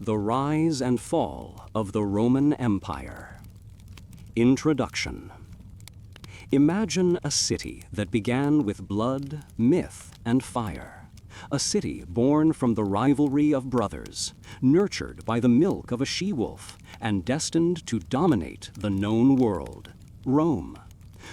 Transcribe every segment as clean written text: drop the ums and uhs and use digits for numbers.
The Rise and Fall of the Roman Empire. Introduction. Imagine a city that began with blood, myth, and fire. A city born from the rivalry of brothers, nurtured by the milk of a she-wolf, and destined to dominate the known world, Rome.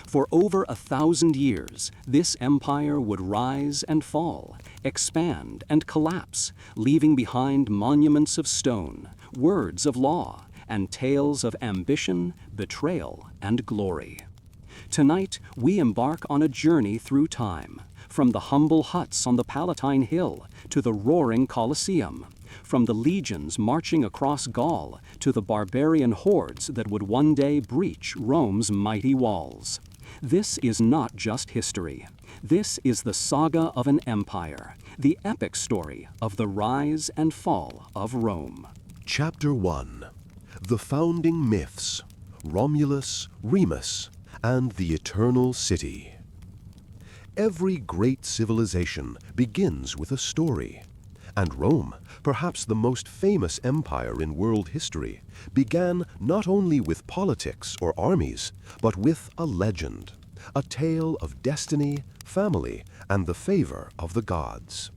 For over 1,000 years, this empire would rise and fall, expand and collapse, leaving behind monuments of stone, words of law, and tales of ambition, betrayal, and glory. Tonight, we embark on a journey through time, from the humble huts on the Palatine Hill to the roaring Colosseum, from the legions marching across Gaul to the barbarian hordes that would one day breach Rome's mighty walls. This is not just history. This is the saga of an empire, the epic story of the rise and fall of Rome. Chapter 1. The Founding Myths, Romulus, Remus, and the Eternal City. Every great civilization begins with a story, and Rome, perhaps the most famous empire in world history, began not only with politics or armies, but with a legend, a tale of destiny, family, and the favor of the gods.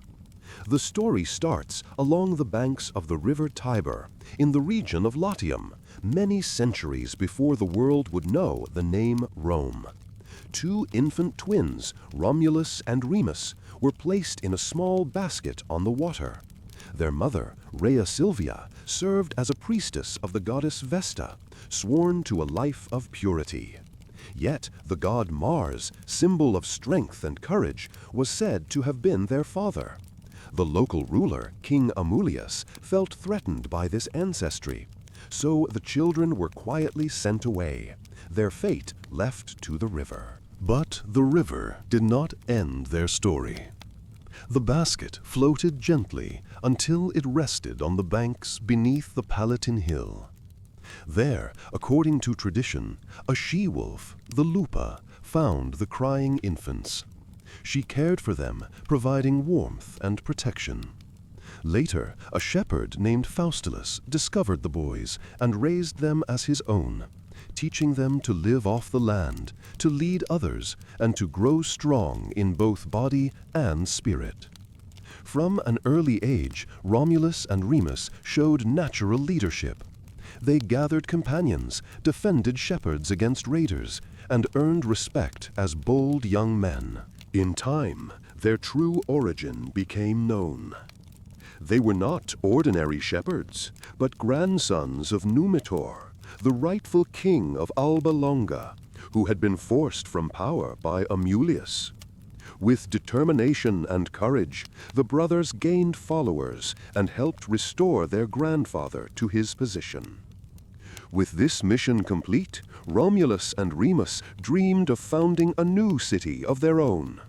The story starts along the banks of the river Tiber, in the region of Latium, many centuries before the world would know the name Rome. Two infant twins, Romulus and Remus, were placed in a small basket on the water. Their mother, Rhea Silvia, served as a priestess of the goddess Vesta, sworn to a life of purity. Yet the god Mars, symbol of strength and courage, was said to have been their father. The local ruler, King Amulius, felt threatened by this ancestry, so the children were quietly sent away, their fate left to the river. But the river did not end their story. The basket floated gently until it rested on the banks beneath the Palatine Hill. There, according to tradition, a she-wolf, the Lupa, found the crying infants. She cared for them, providing warmth and protection. Later, a shepherd named Faustulus discovered the boys and raised them as his own, teaching them to live off the land, to lead others, and to grow strong in both body and spirit. From an early age, Romulus and Remus showed natural leadership. They gathered companions, defended shepherds against raiders, and earned respect as bold young men. In time, their true origin became known. They were not ordinary shepherds, but grandsons of Numitor, the rightful king of Alba Longa, who had been forced from power by Amulius. With determination and courage, the brothers gained followers and helped restore their grandfather to his position. With this mission complete, Romulus and Remus dreamed of founding a new city of their own.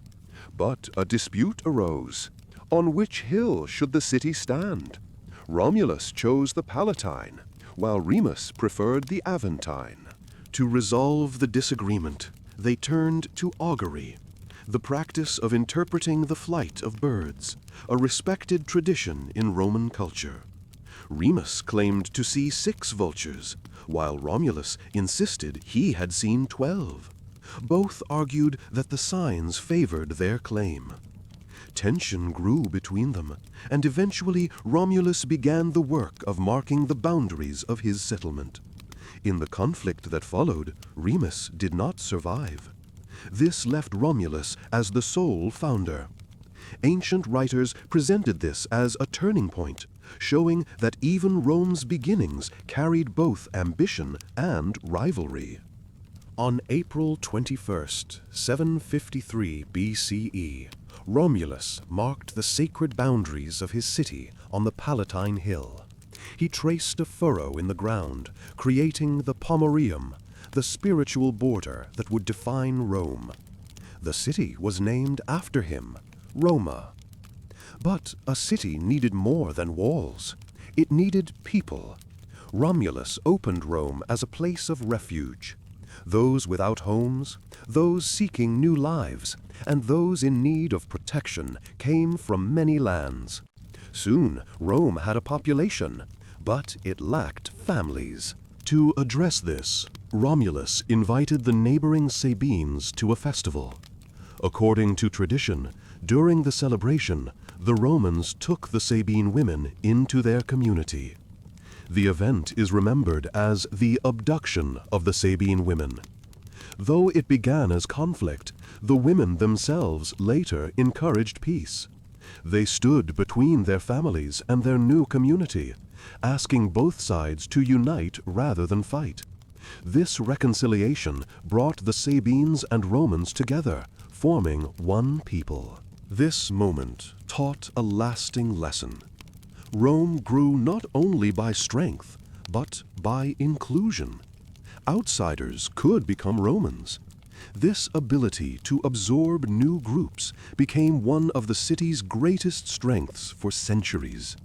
But a dispute arose. On which hill should the city stand? Romulus chose the Palatine, while Remus preferred the Aventine. To resolve the disagreement, they turned to augury, the practice of interpreting the flight of birds, a respected tradition in Roman culture. Remus claimed to see 6 vultures, while Romulus insisted he had seen 12. Both argued that the signs favored their claim. Tension grew between them, and eventually Romulus began the work of marking the boundaries of his settlement. In the conflict that followed, Remus did not survive. This left Romulus as the sole founder. Ancient writers presented this as a turning point, showing that even Rome's beginnings carried both ambition and rivalry. On April 21st, 753 BCE, Romulus marked the sacred boundaries of his city on the Palatine Hill. He traced a furrow in the ground, creating the Pomerium, the spiritual border that would define Rome. The city was named after him, Roma. But a city needed more than walls. It needed people. Romulus opened Rome as a place of refuge. Those without homes, those seeking new lives, and those in need of protection came from many lands. Soon, Rome had a population, but it lacked families. To address this, Romulus invited the neighboring Sabines to a festival. According to tradition, during the celebration, the Romans took the Sabine women into their community. The event is remembered as the abduction of the Sabine women. Though it began as conflict, the women themselves later encouraged peace. They stood between their families and their new community, asking both sides to unite rather than fight. This reconciliation brought the Sabines and Romans together, forming one people. This moment taught a lasting lesson. Rome grew not only by strength, but by inclusion. Outsiders could become Romans. This ability to absorb new groups became one of the city's greatest strengths for centuries.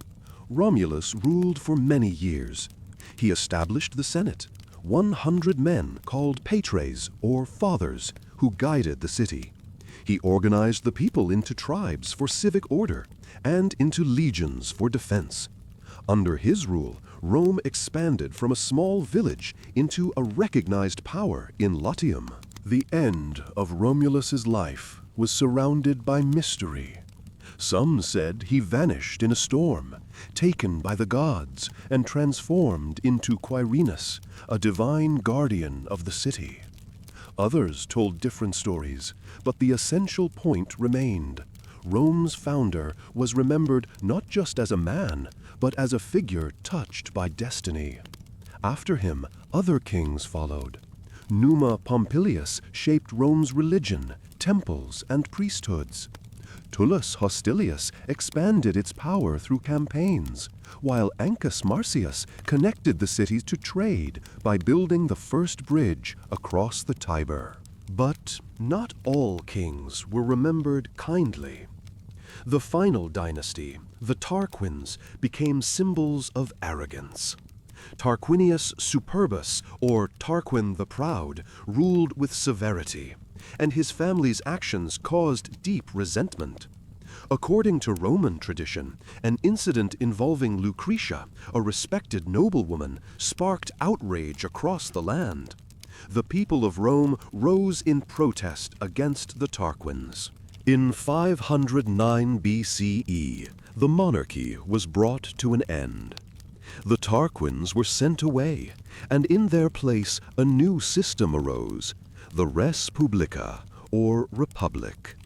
Romulus ruled for many years. He established the Senate, 100 men called patres, or fathers, who guided the city. He organized the people into tribes for civic order and into legions for defense. Under his rule, Rome expanded from a small village into a recognized power in Latium. The end of Romulus's life was surrounded by mystery. Some said he vanished in a storm, taken by the gods and transformed into Quirinus, a divine guardian of the city. Others told different stories, but the essential point remained. Rome's founder was remembered not just as a man, but as a figure touched by destiny. After him, other kings followed. Numa Pompilius shaped Rome's religion, temples, and priesthoods. Tullus Hostilius expanded its power through campaigns, while Ancus Marcius connected the cities to trade by building the first bridge across the Tiber. But not all kings were remembered kindly. The final dynasty, the Tarquins, became symbols of arrogance. Tarquinius Superbus, or Tarquin the Proud, ruled with severity, and his family's actions caused deep resentment. According to Roman tradition, an incident involving Lucretia, a respected noblewoman, sparked outrage across the land. The people of Rome rose in protest against the Tarquins. In 509 BCE, the monarchy was brought to an end. The Tarquins were sent away, and in their place a new system arose, the res publica, or republic.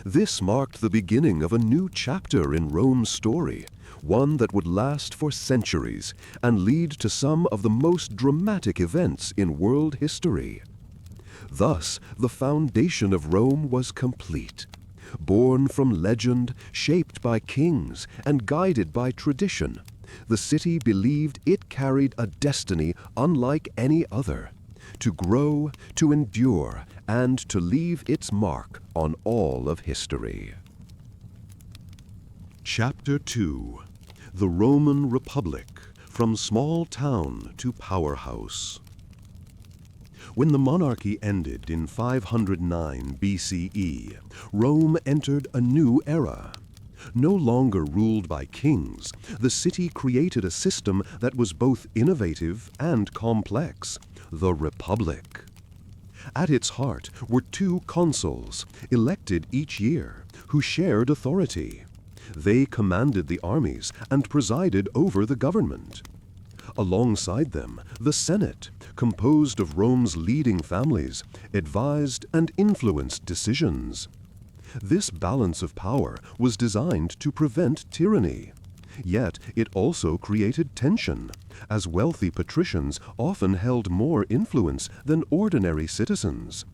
This marked the beginning of a new chapter in Rome's story, one that would last for centuries and lead to some of the most dramatic events in world history. Thus, the foundation of Rome was complete. Born from legend, shaped by kings, and guided by tradition, the city believed it carried a destiny unlike any other: to grow, to endure, and to leave its mark on all of history. Chapter 2: The Roman Republic, from small town to powerhouse. When the monarchy ended in 509 BCE, Rome entered a new era. No longer ruled by kings, the city created a system that was both innovative and complex: the Republic. At its heart were two consuls, elected each year, who shared authority. They commanded the armies and presided over the government. Alongside them, the Senate, composed of Rome's leading families, advised and influenced decisions. This balance of power was designed to prevent tyranny. Yet it also created tension, as wealthy patricians often held more influence than ordinary citizens.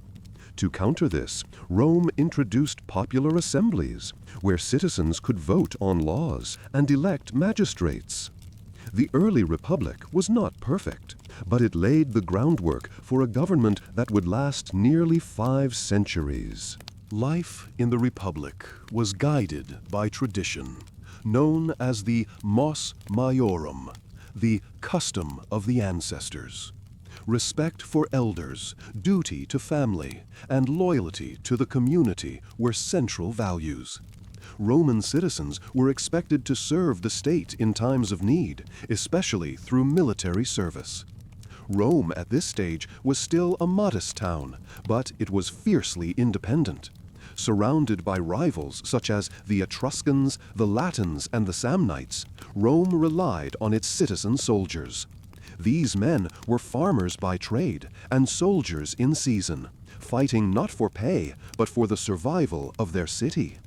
To counter this, Rome introduced popular assemblies, where citizens could vote on laws and elect magistrates. The early republic was not perfect, but it laid the groundwork for a government that would last nearly 5 centuries. Life in the Republic was guided by tradition, known as the mos maiorum, the custom of the ancestors. Respect for elders, duty to family, and loyalty to the community were central values. Roman citizens were expected to serve the state in times of need, especially through military service. Rome at this stage was still a modest town, but it was fiercely independent. Surrounded by rivals such as the Etruscans, the Latins, and the Samnites, Rome relied on its citizen soldiers. These men were farmers by trade and soldiers in season, fighting not for pay, but for the survival of their city.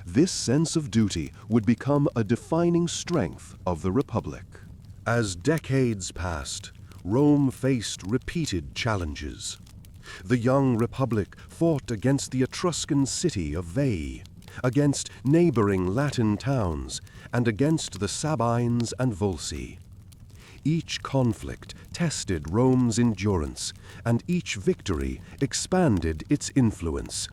This sense of duty would become a defining strength of the Republic. As decades passed, Rome faced repeated challenges. The young Republic fought against the Etruscan city of Veii, against neighboring Latin towns, and against the Sabines and Volsci. Each conflict tested Rome's endurance, and each victory expanded its influence.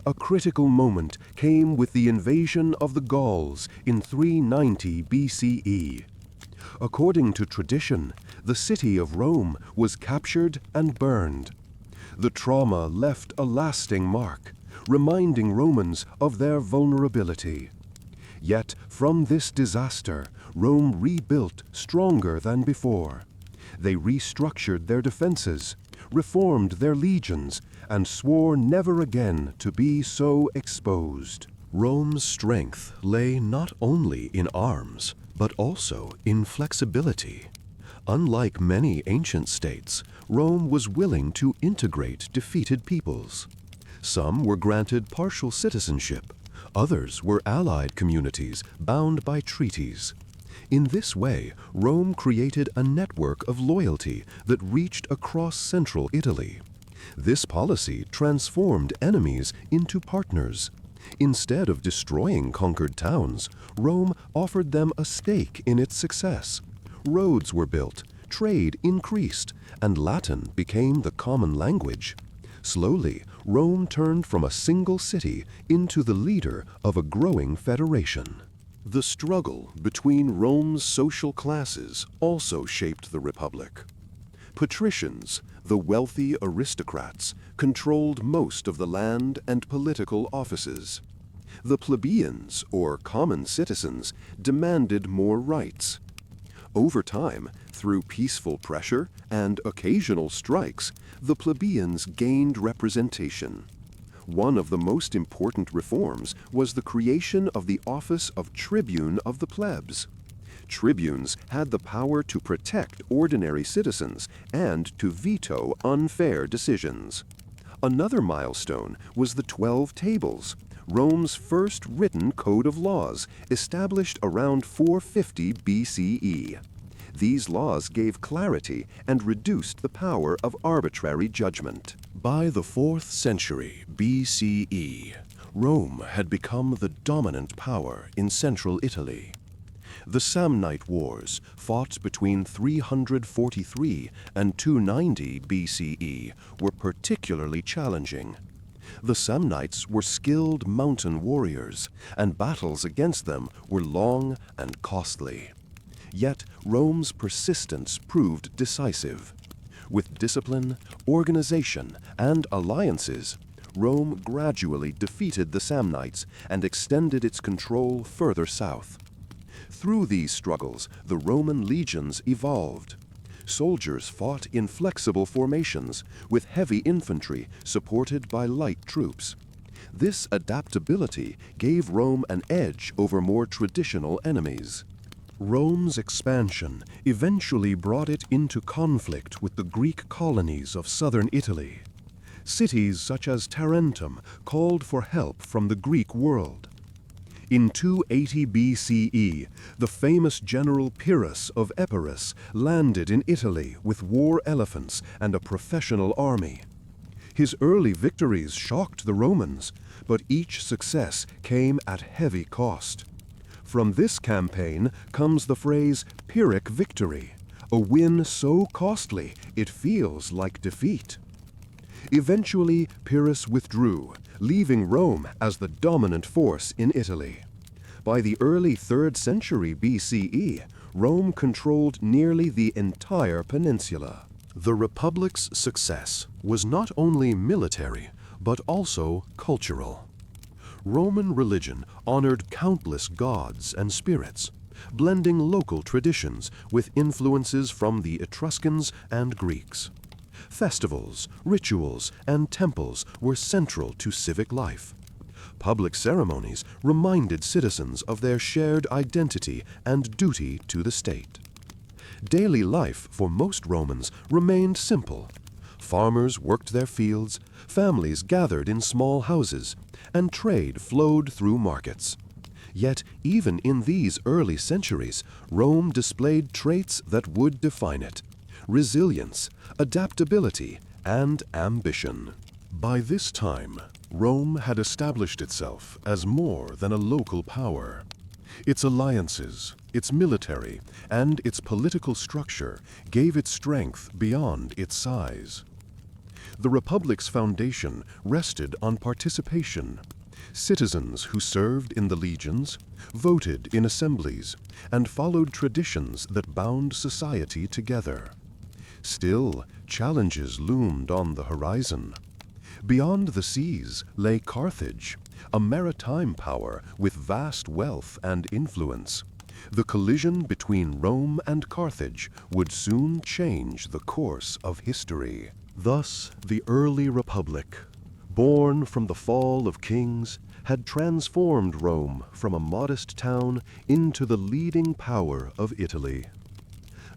A critical moment came with the invasion of the Gauls in 390 BCE. According to tradition, the city of Rome was captured and burned. The trauma left a lasting mark, reminding Romans of their vulnerability. Yet from this disaster, Rome rebuilt stronger than before. They restructured their defenses, reformed their legions, and swore never again to be so exposed. Rome's strength lay not only in arms, but also in flexibility. Unlike many ancient states, Rome was willing to integrate defeated peoples. Some were granted partial citizenship, others were allied communities bound by treaties. In this way, Rome created a network of loyalty that reached across central Italy. This policy transformed enemies into partners. Instead of destroying conquered towns, Rome offered them a stake in its success. Roads were built, trade increased, and Latin became the common language. Slowly, Rome turned from a single city into the leader of a growing federation. The struggle between Rome's social classes also shaped the Republic. Patricians, the wealthy aristocrats, controlled most of the land and political offices. The plebeians, or common citizens, demanded more rights. Over time, through peaceful pressure and occasional strikes, the plebeians gained representation. One of the most important reforms was the creation of the office of tribune of the plebs. Tribunes had the power to protect ordinary citizens and to veto unfair decisions. Another milestone was the 12 Tables, Rome's first written code of laws, established around 450 BCE. These laws gave clarity and reduced the power of arbitrary judgment. By the 4th century BCE, Rome had become the dominant power in central Italy. The Samnite Wars, fought between 343 and 290 BCE, were particularly challenging. The Samnites were skilled mountain warriors, and battles against them were long and costly. Yet Rome's persistence proved decisive. With discipline, organization, and alliances, Rome gradually defeated the Samnites and extended its control further south. Through these struggles, the Roman legions evolved. Soldiers fought in flexible formations, with heavy infantry supported by light troops. This adaptability gave Rome an edge over more traditional enemies. Rome's expansion eventually brought it into conflict with the Greek colonies of southern Italy. Cities such as Tarentum called for help from the Greek world. In 280 BCE, the famous general Pyrrhus of Epirus landed in Italy with war elephants and a professional army. His early victories shocked the Romans, but each success came at heavy cost. From this campaign comes the phrase Pyrrhic victory, a win so costly it feels like defeat. Eventually, Pyrrhus withdrew, leaving Rome as the dominant force in Italy. By the early 3rd century BCE, Rome controlled nearly the entire peninsula. The Republic's success was not only military, but also cultural. Roman religion honored countless gods and spirits, blending local traditions with influences from the Etruscans and Greeks. Festivals, rituals, and temples were central to civic life. Public ceremonies reminded citizens of their shared identity and duty to the state. Daily life for most Romans remained simple. Farmers worked their fields, families gathered in small houses, and trade flowed through markets. Yet, even in these early centuries, Rome displayed traits that would define it: resilience, adaptability, and ambition. By this time, Rome had established itself as more than a local power. Its alliances, its military, and its political structure gave it strength beyond its size. The Republic's foundation rested on participation. Citizens who served in the legions, voted in assemblies, and followed traditions that bound society together. Still, challenges loomed on the horizon. Beyond the seas lay Carthage, a maritime power with vast wealth and influence. The collision between Rome and Carthage would soon change the course of history. Thus, the early Republic, born from the fall of kings, had transformed Rome from a modest town into the leading power of Italy.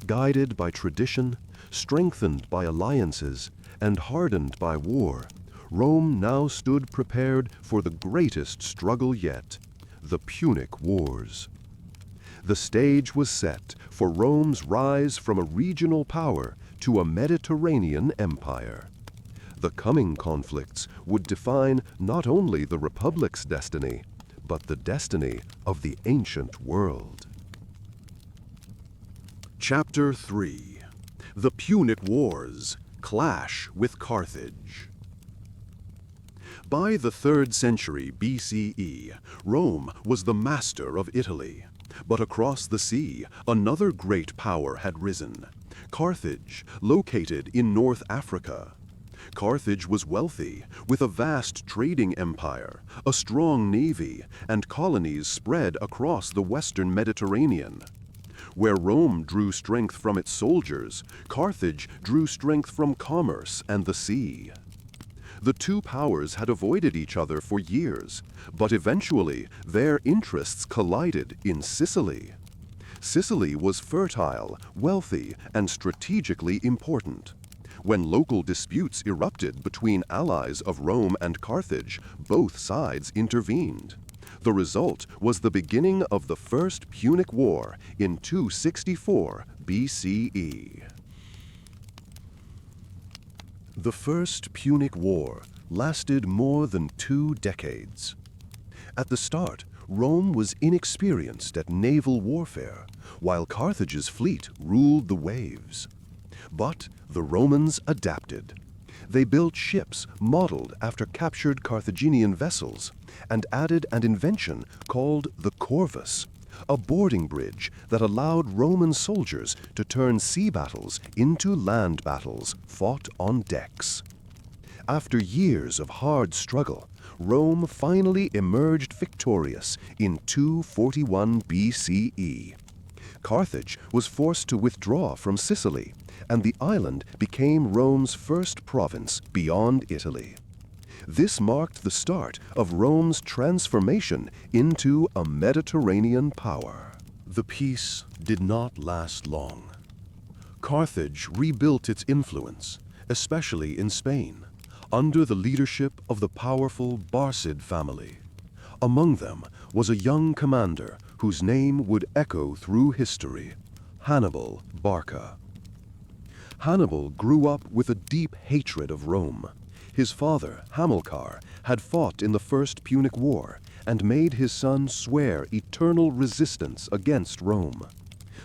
Guided by tradition, strengthened by alliances, and hardened by war, Rome now stood prepared for the greatest struggle yet, the Punic Wars. The stage was set for Rome's rise from a regional power to a Mediterranean empire. The coming conflicts would define not only the Republic's destiny, but the destiny of the ancient world. Chapter 3: The Punic Wars, Clash with Carthage. By the 3rd century BCE, Rome was the master of Italy. But across the sea, another great power had risen: Carthage, located in North Africa. Carthage was wealthy, with a vast trading empire, a strong navy, and colonies spread across the western Mediterranean. Where Rome drew strength from its soldiers, Carthage drew strength from commerce and the sea. The two powers had avoided each other for years, but eventually their interests collided in Sicily. Sicily was fertile, wealthy, and strategically important. When local disputes erupted between allies of Rome and Carthage, both sides intervened. The result was the beginning of the First Punic War in 264 BCE. The First Punic War lasted more than 2 decades. At the start, Rome was inexperienced at naval warfare, while Carthage's fleet ruled the waves. But the Romans adapted. They built ships modeled after captured Carthaginian vessels and added an invention called the corvus, a boarding bridge that allowed Roman soldiers to turn sea battles into land battles fought on decks. After years of hard struggle, Rome finally emerged victorious in 241 BCE. Carthage was forced to withdraw from Sicily, and the island became Rome's first province beyond Italy. This marked the start of Rome's transformation into a Mediterranean power. The peace did not last long. Carthage rebuilt its influence, especially in Spain, under the leadership of the powerful Barcid family. Among them was a young commander whose name would echo through history: Hannibal Barca. Hannibal grew up with a deep hatred of Rome. His father, Hamilcar, had fought in the First Punic War and made his son swear eternal resistance against Rome.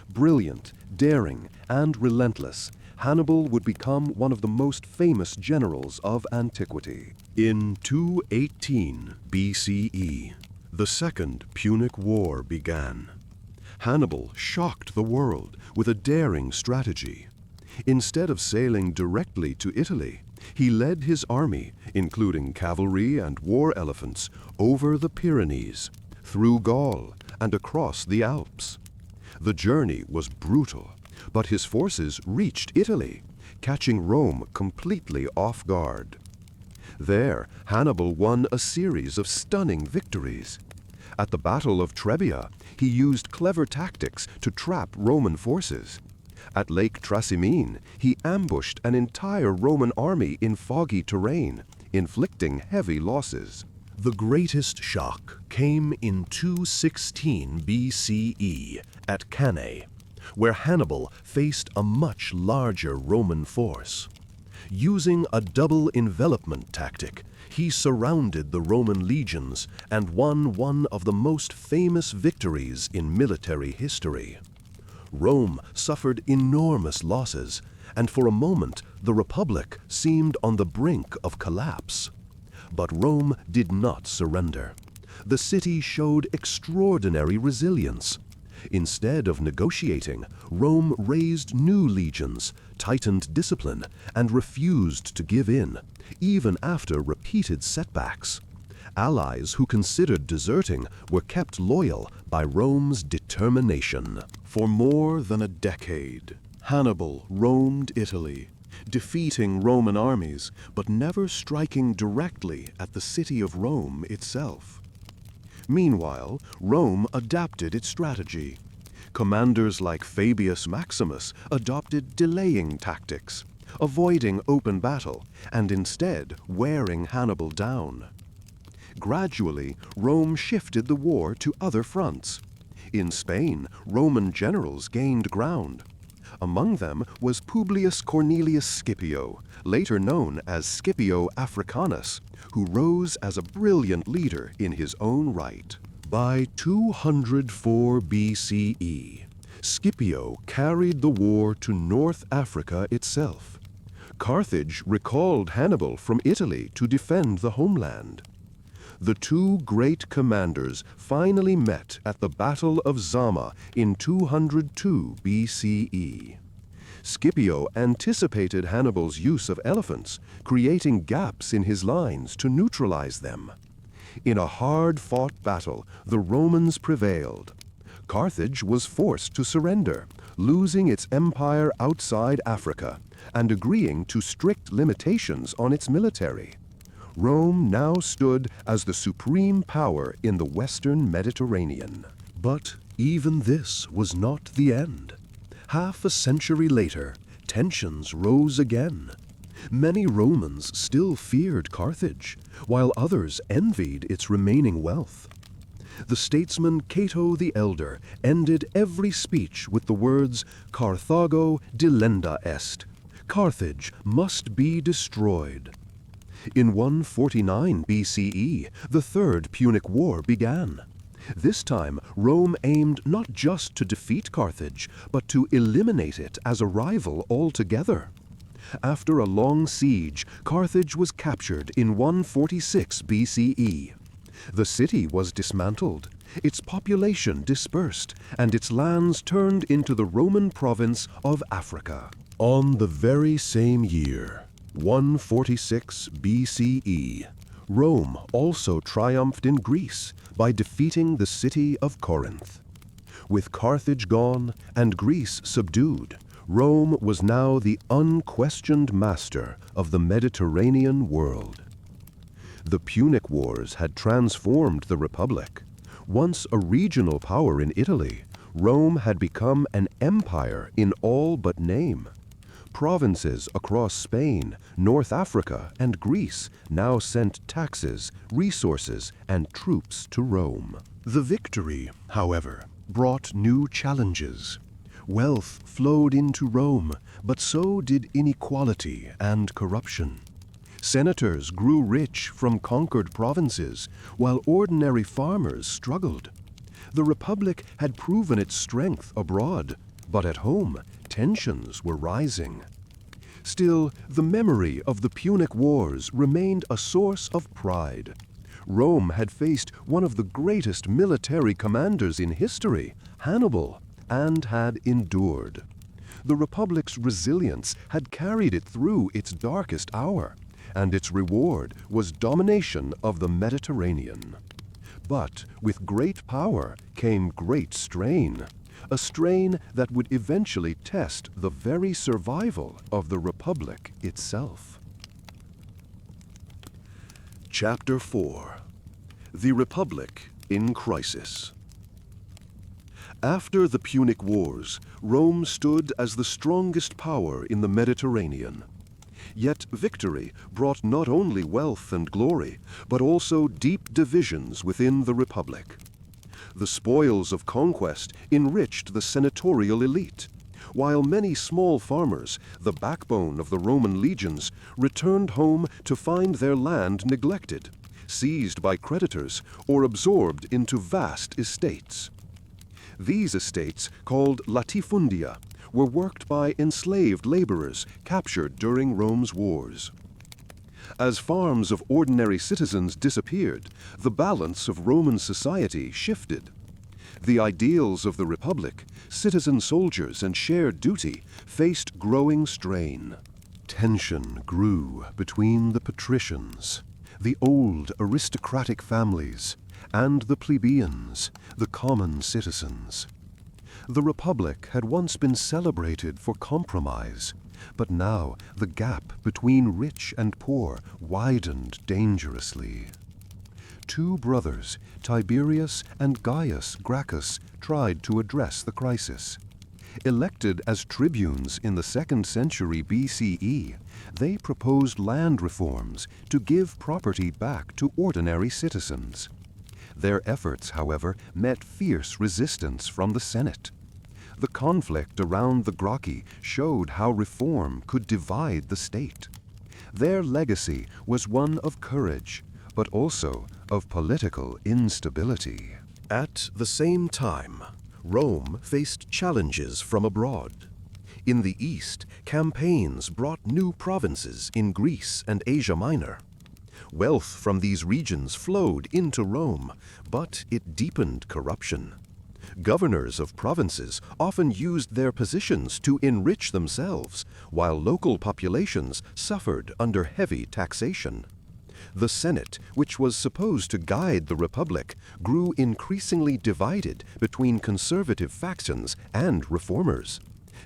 Brilliant, daring, and relentless, Hannibal would become one of the most famous generals of antiquity. In 218 BCE, the Second Punic War began. Hannibal shocked the world with a daring strategy. Instead of sailing directly to Italy, He led his army, including cavalry and war elephants, over the Pyrenees, through Gaul, and across the Alps. The journey was brutal, but his forces reached Italy, catching Rome completely off guard. There, Hannibal won a series of stunning victories. At the Battle of Trebia, he used clever tactics to trap Roman forces. At Lake Trasimene, he ambushed an entire Roman army in foggy terrain, inflicting heavy losses. The greatest shock came in 216 BCE at Cannae, where Hannibal faced a much larger Roman force. Using a double envelopment tactic, he surrounded the Roman legions and won one of the most famous victories in military history. Rome suffered enormous losses, and for a moment the Republic seemed on the brink of collapse. But Rome did not surrender. The city showed extraordinary resilience. Instead of negotiating, Rome raised new legions, tightened discipline, and refused to give in, even after repeated setbacks. Allies who considered deserting were kept loyal by Rome's determination. For more than a decade, Hannibal roamed Italy, defeating Roman armies, but never striking directly at the city of Rome itself. Meanwhile, Rome adapted its strategy. Commanders like Fabius Maximus adopted delaying tactics, avoiding open battle, and instead wearing Hannibal down. Gradually, Rome shifted the war to other fronts. In Spain, Roman generals gained ground. Among them was Publius Cornelius Scipio, later known as Scipio Africanus, who rose as a brilliant leader in his own right. By 204 BCE, Scipio carried the war to North Africa itself. Carthage recalled Hannibal from Italy to defend the homeland. The two great commanders finally met at the Battle of Zama in 202 BCE. Scipio anticipated Hannibal's use of elephants, creating gaps in his lines to neutralize them. In a hard-fought battle, the Romans prevailed. Carthage was forced to surrender, losing its empire outside Africa and agreeing to strict limitations on its military. Rome now stood as the supreme power in the Western Mediterranean. But even this was not the end. Half a century later, tensions rose again. Many Romans still feared Carthage, while others envied its remaining wealth. The statesman Cato the Elder ended every speech with the words, "Carthago delenda est." Carthage must be destroyed. In 149 BCE, the Third Punic War began. This time, Rome aimed not just to defeat Carthage, but to eliminate it as a rival altogether. After a long siege, Carthage was captured in 146 BCE. The city was dismantled, its population dispersed, and its lands turned into the Roman province of Africa. On the very same year, 146 BCE, Rome also triumphed in Greece by defeating the city of Corinth. With Carthage gone and Greece subdued, Rome was now the unquestioned master of the Mediterranean world. The Punic Wars had transformed the Republic. Once a regional power in Italy, Rome had become an empire in all but name. Provinces across Spain, North Africa, and Greece now sent taxes, resources, and troops to Rome. The victory, however, brought new challenges. Wealth flowed into Rome, but so did inequality and corruption. Senators grew rich from conquered provinces, while ordinary farmers struggled. The Republic had proven its strength abroad, but at home, tensions were rising. Still, the memory of the Punic Wars remained a source of pride. Rome had faced one of the greatest military commanders in history, Hannibal, and had endured. The Republic's resilience had carried it through its darkest hour, and its reward was domination of the Mediterranean. But with great power came great strain, a strain that would eventually test the very survival of the Republic itself. Chapter 4: The Republic in Crisis. After the Punic Wars, Rome stood as the strongest power in the Mediterranean. Yet victory brought not only wealth and glory, but also deep divisions within the Republic. The spoils of conquest enriched the senatorial elite, while many small farmers, the backbone of the Roman legions, returned home to find their land neglected, seized by creditors, or absorbed into vast estates. These estates, called latifundia, were worked by enslaved laborers captured during Rome's wars. As farms of ordinary citizens disappeared, the balance of Roman society shifted. The ideals of the Republic, citizen soldiers and shared duty, faced growing strain. Tension grew between the patricians, the old aristocratic families, and the plebeians, the common citizens. The Republic had once been celebrated for compromise, but now the gap between rich and poor widened dangerously. Two brothers, Tiberius and Gaius Gracchus, tried to address the crisis. Elected as tribunes in the 2nd century BCE, they proposed land reforms to give property back to ordinary citizens. Their efforts, however, met fierce resistance from the Senate. The conflict around the Gracchi showed how reform could divide the state. Their legacy was one of courage, but also of political instability. At the same time, Rome faced challenges from abroad. In the east, campaigns brought new provinces in Greece and Asia Minor. Wealth from these regions flowed into Rome, but it deepened corruption. Governors of provinces often used their positions to enrich themselves, while local populations suffered under heavy taxation. The Senate, which was supposed to guide the Republic, grew increasingly divided between conservative factions and reformers.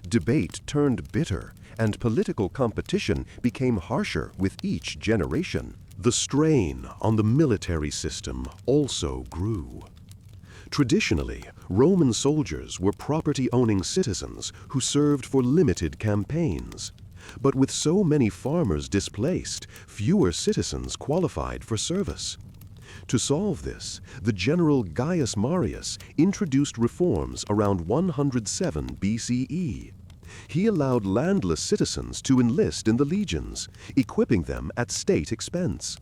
Debate turned bitter, and political competition became harsher with each generation. The strain on the military system also grew. Traditionally, Roman soldiers were property-owning citizens who served for limited campaigns. But with so many farmers displaced, fewer citizens qualified for service. To solve this, the general Gaius Marius introduced reforms around 107 BCE. He allowed landless citizens to enlist in the legions, equipping them at state expense.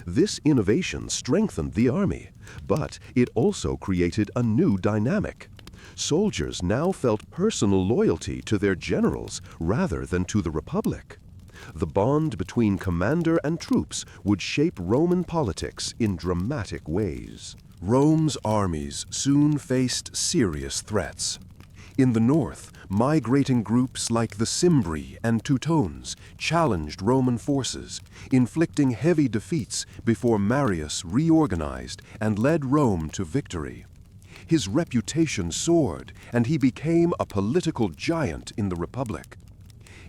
This innovation strengthened the army, but it also created a new dynamic. Soldiers now felt personal loyalty to their generals rather than to the Republic. The bond between commander and troops would shape Roman politics in dramatic ways. Rome's armies soon faced serious threats. In the north, migrating groups like the Cimbri and Teutones challenged Roman forces, inflicting heavy defeats before Marius reorganized and led Rome to victory. His reputation soared, and he became a political giant in the Republic.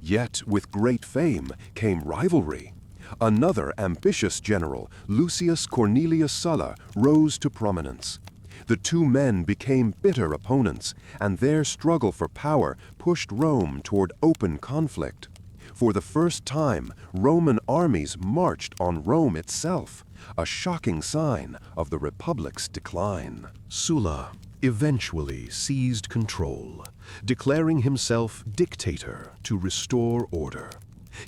Yet with great fame came rivalry. Another ambitious general, Lucius Cornelius Sulla, rose to prominence. The two men became bitter opponents, and their struggle for power pushed Rome toward open conflict. For the first time, Roman armies marched on Rome itself, a shocking sign of the Republic's decline. Sulla eventually seized control, declaring himself dictator to restore order.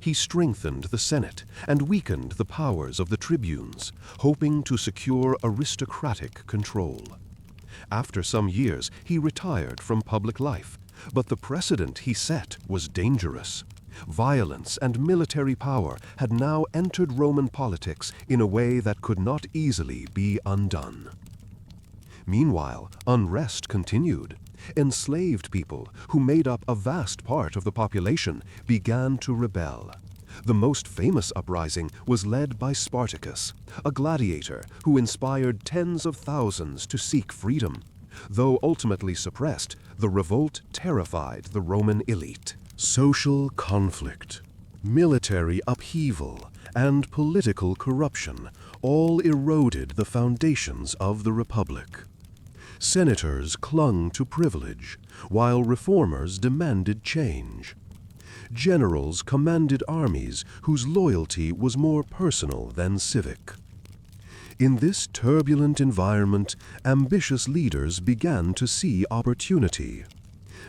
He strengthened the Senate and weakened the powers of the tribunes, hoping to secure aristocratic control. After some years, he retired from public life, but the precedent he set was dangerous. Violence and military power had now entered Roman politics in a way that could not easily be undone. Meanwhile, unrest continued. Enslaved people, who made up a vast part of the population, began to rebel. The most famous uprising was led by Spartacus, a gladiator who inspired tens of thousands to seek freedom. Though ultimately suppressed, the revolt terrified the Roman elite. Social conflict, military upheaval, and political corruption all eroded the foundations of the Republic. Senators clung to privilege, while reformers demanded change. Generals commanded armies whose loyalty was more personal than civic. In this turbulent environment, ambitious leaders began to see opportunity.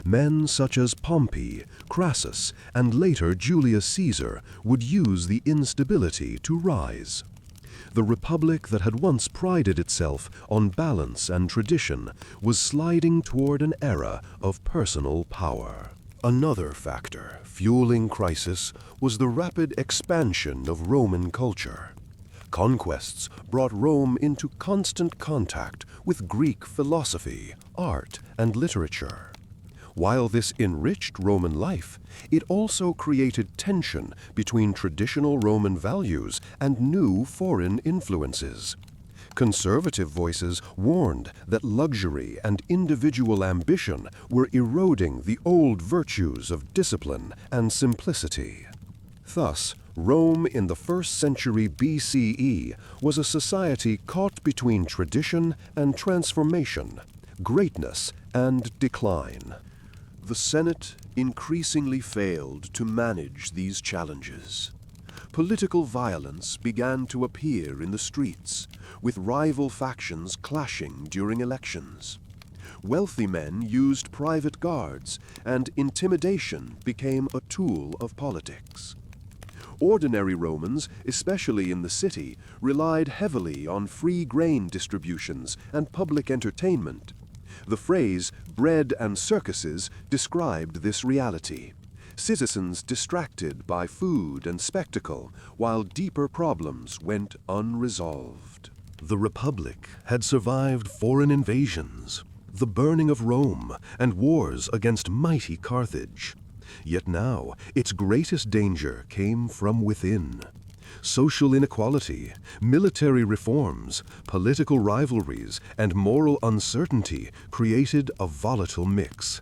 Men such as Pompey, Crassus, and later Julius Caesar would use the instability to rise. The Republic that had once prided itself on balance and tradition was sliding toward an era of personal power. Another factor fueling crisis was the rapid expansion of Roman culture. Conquests brought Rome into constant contact with Greek philosophy, art, and literature. While this enriched Roman life, it also created tension between traditional Roman values and new foreign influences. Conservative voices warned that luxury and individual ambition were eroding the old virtues of discipline and simplicity. Thus, Rome in the 1st century BCE was a society caught between tradition and transformation, greatness and decline. The Senate increasingly failed to manage these challenges. Political violence began to appear in the streets, with rival factions clashing during elections. Wealthy men used private guards, and intimidation became a tool of politics. Ordinary Romans, especially in the city, relied heavily on free grain distributions and public entertainment. The phrase bread and circuses described this reality. Citizens distracted by food and spectacle, while deeper problems went unresolved. The Republic had survived foreign invasions, the burning of Rome, and wars against mighty Carthage. Yet now, its greatest danger came from within. Social inequality, military reforms, political rivalries, and moral uncertainty created a volatile mix.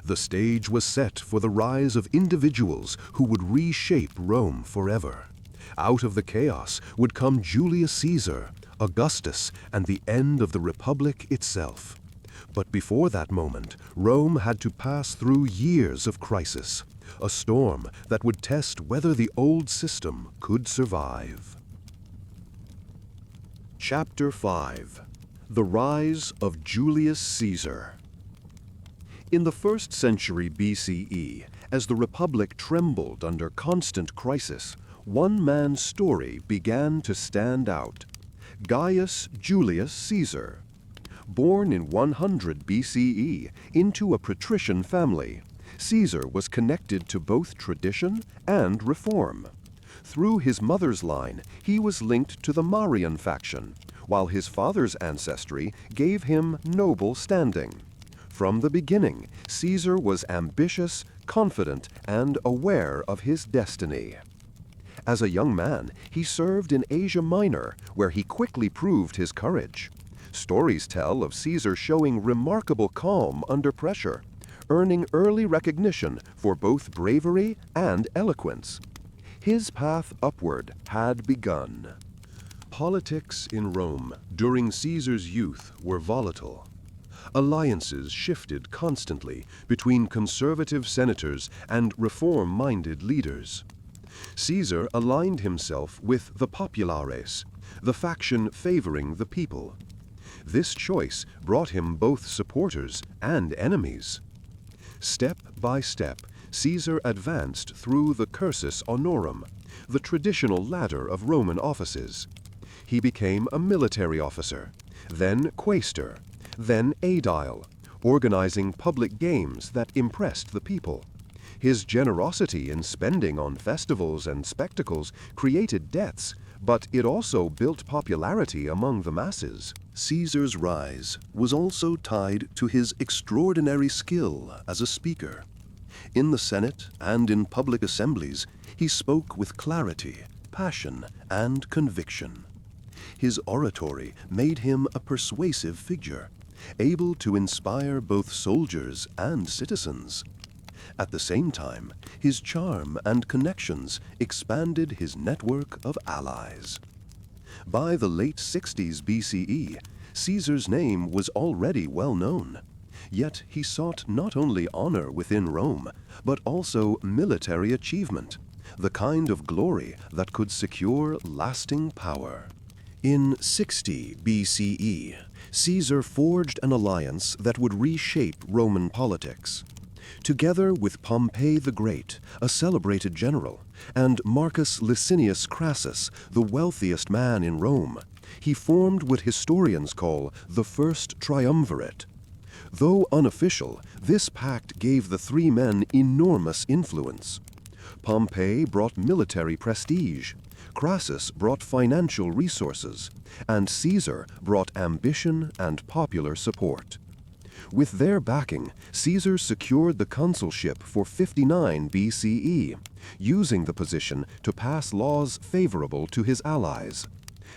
The stage was set for the rise of individuals who would reshape Rome forever. Out of the chaos would come Julius Caesar, Augustus, and the end of the Republic itself. But before that moment, Rome had to pass through years of crisis, a storm that would test whether the old system could survive. Chapter 5: The Rise of Julius Caesar. In the 1st century BCE, as the Republic trembled under constant crisis, one man's story began to stand out: Gaius Julius Caesar. Born in 100 BCE into a patrician family, Caesar was connected to both tradition and reform. Through his mother's line, he was linked to the Marian faction, while his father's ancestry gave him noble standing. From the beginning, Caesar was ambitious, confident, and aware of his destiny. As a young man, he served in Asia Minor, where he quickly proved his courage. Stories tell of Caesar showing remarkable calm under pressure, earning early recognition for both bravery and eloquence. His path upward had begun. Politics in Rome during Caesar's youth were volatile. Alliances shifted constantly between conservative senators and reform-minded leaders. Caesar aligned himself with the populares, the faction favoring the people. This choice brought him both supporters and enemies. Step by step, Caesar advanced through the cursus honorum, the traditional ladder of Roman offices. He became a military officer, then quaestor, then aedile, organizing public games that impressed the people. His generosity in spending on festivals and spectacles created debts, but it also built popularity among the masses. Caesar's rise was also tied to his extraordinary skill as a speaker. In the Senate and in public assemblies, he spoke with clarity, passion, and conviction. His oratory made him a persuasive figure, able to inspire both soldiers and citizens. At the same time, his charm and connections expanded his network of allies. By the late 60s BCE, Caesar's name was already well known. Yet he sought not only honor within Rome, but also military achievement, the kind of glory that could secure lasting power. In 60 BCE, Caesar forged an alliance that would reshape Roman politics. Together with Pompey the Great, a celebrated general, and Marcus Licinius Crassus, the wealthiest man in Rome, he formed what historians call the First Triumvirate. Though unofficial, this pact gave the three men enormous influence. Pompey brought military prestige, Crassus brought financial resources, and Caesar brought ambition and popular support. With their backing, Caesar secured the consulship for 59 BCE, using the position to pass laws favorable to his allies.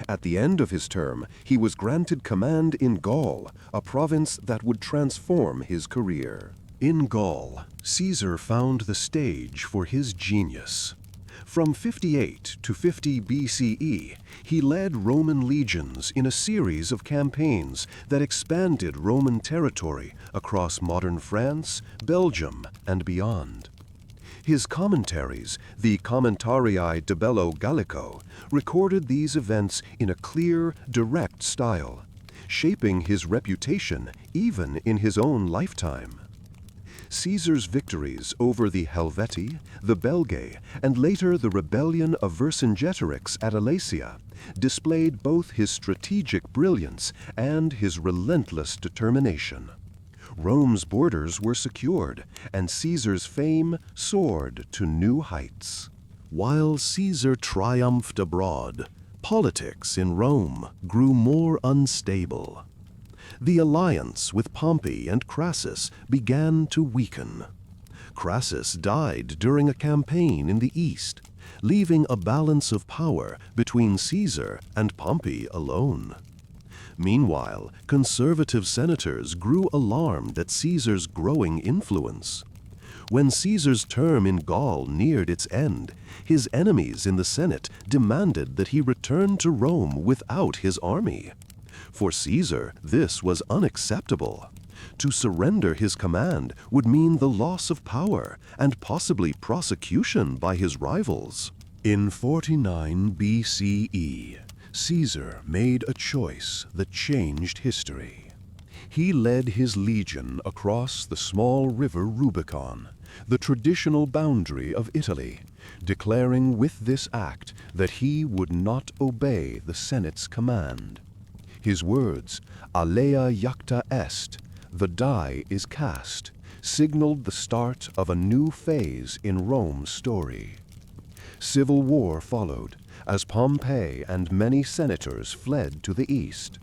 At the end of his term, he was granted command in Gaul, a province that would transform his career. In Gaul, Caesar found the stage for his genius. From 58 to 50 BCE, he led Roman legions in a series of campaigns that expanded Roman territory across modern France, Belgium, and beyond. His commentaries, the Commentarii de Bello Gallico, recorded these events in a clear, direct style, shaping his reputation even in his own lifetime. Caesar's victories over the Helvetii, the Belgae, and later the rebellion of Vercingetorix at Alesia displayed both his strategic brilliance and his relentless determination. Rome's borders were secured, and Caesar's fame soared to new heights. While Caesar triumphed abroad, politics in Rome grew more unstable. The alliance with Pompey and Crassus began to weaken. Crassus died during a campaign in the east, leaving a balance of power between Caesar and Pompey alone. Meanwhile, conservative senators grew alarmed at Caesar's growing influence. When Caesar's term in Gaul neared its end, his enemies in the Senate demanded that he return to Rome without his army. For Caesar, this was unacceptable. To surrender his command would mean the loss of power and possibly prosecution by his rivals. In 49 BCE, Caesar made a choice that changed history. He led his legion across the small river Rubicon, the traditional boundary of Italy, declaring with this act that he would not obey the Senate's command. His words, "Alea iacta est," the die is cast, signaled the start of a new phase in Rome's story. Civil war followed, as Pompey and many senators fled to the east.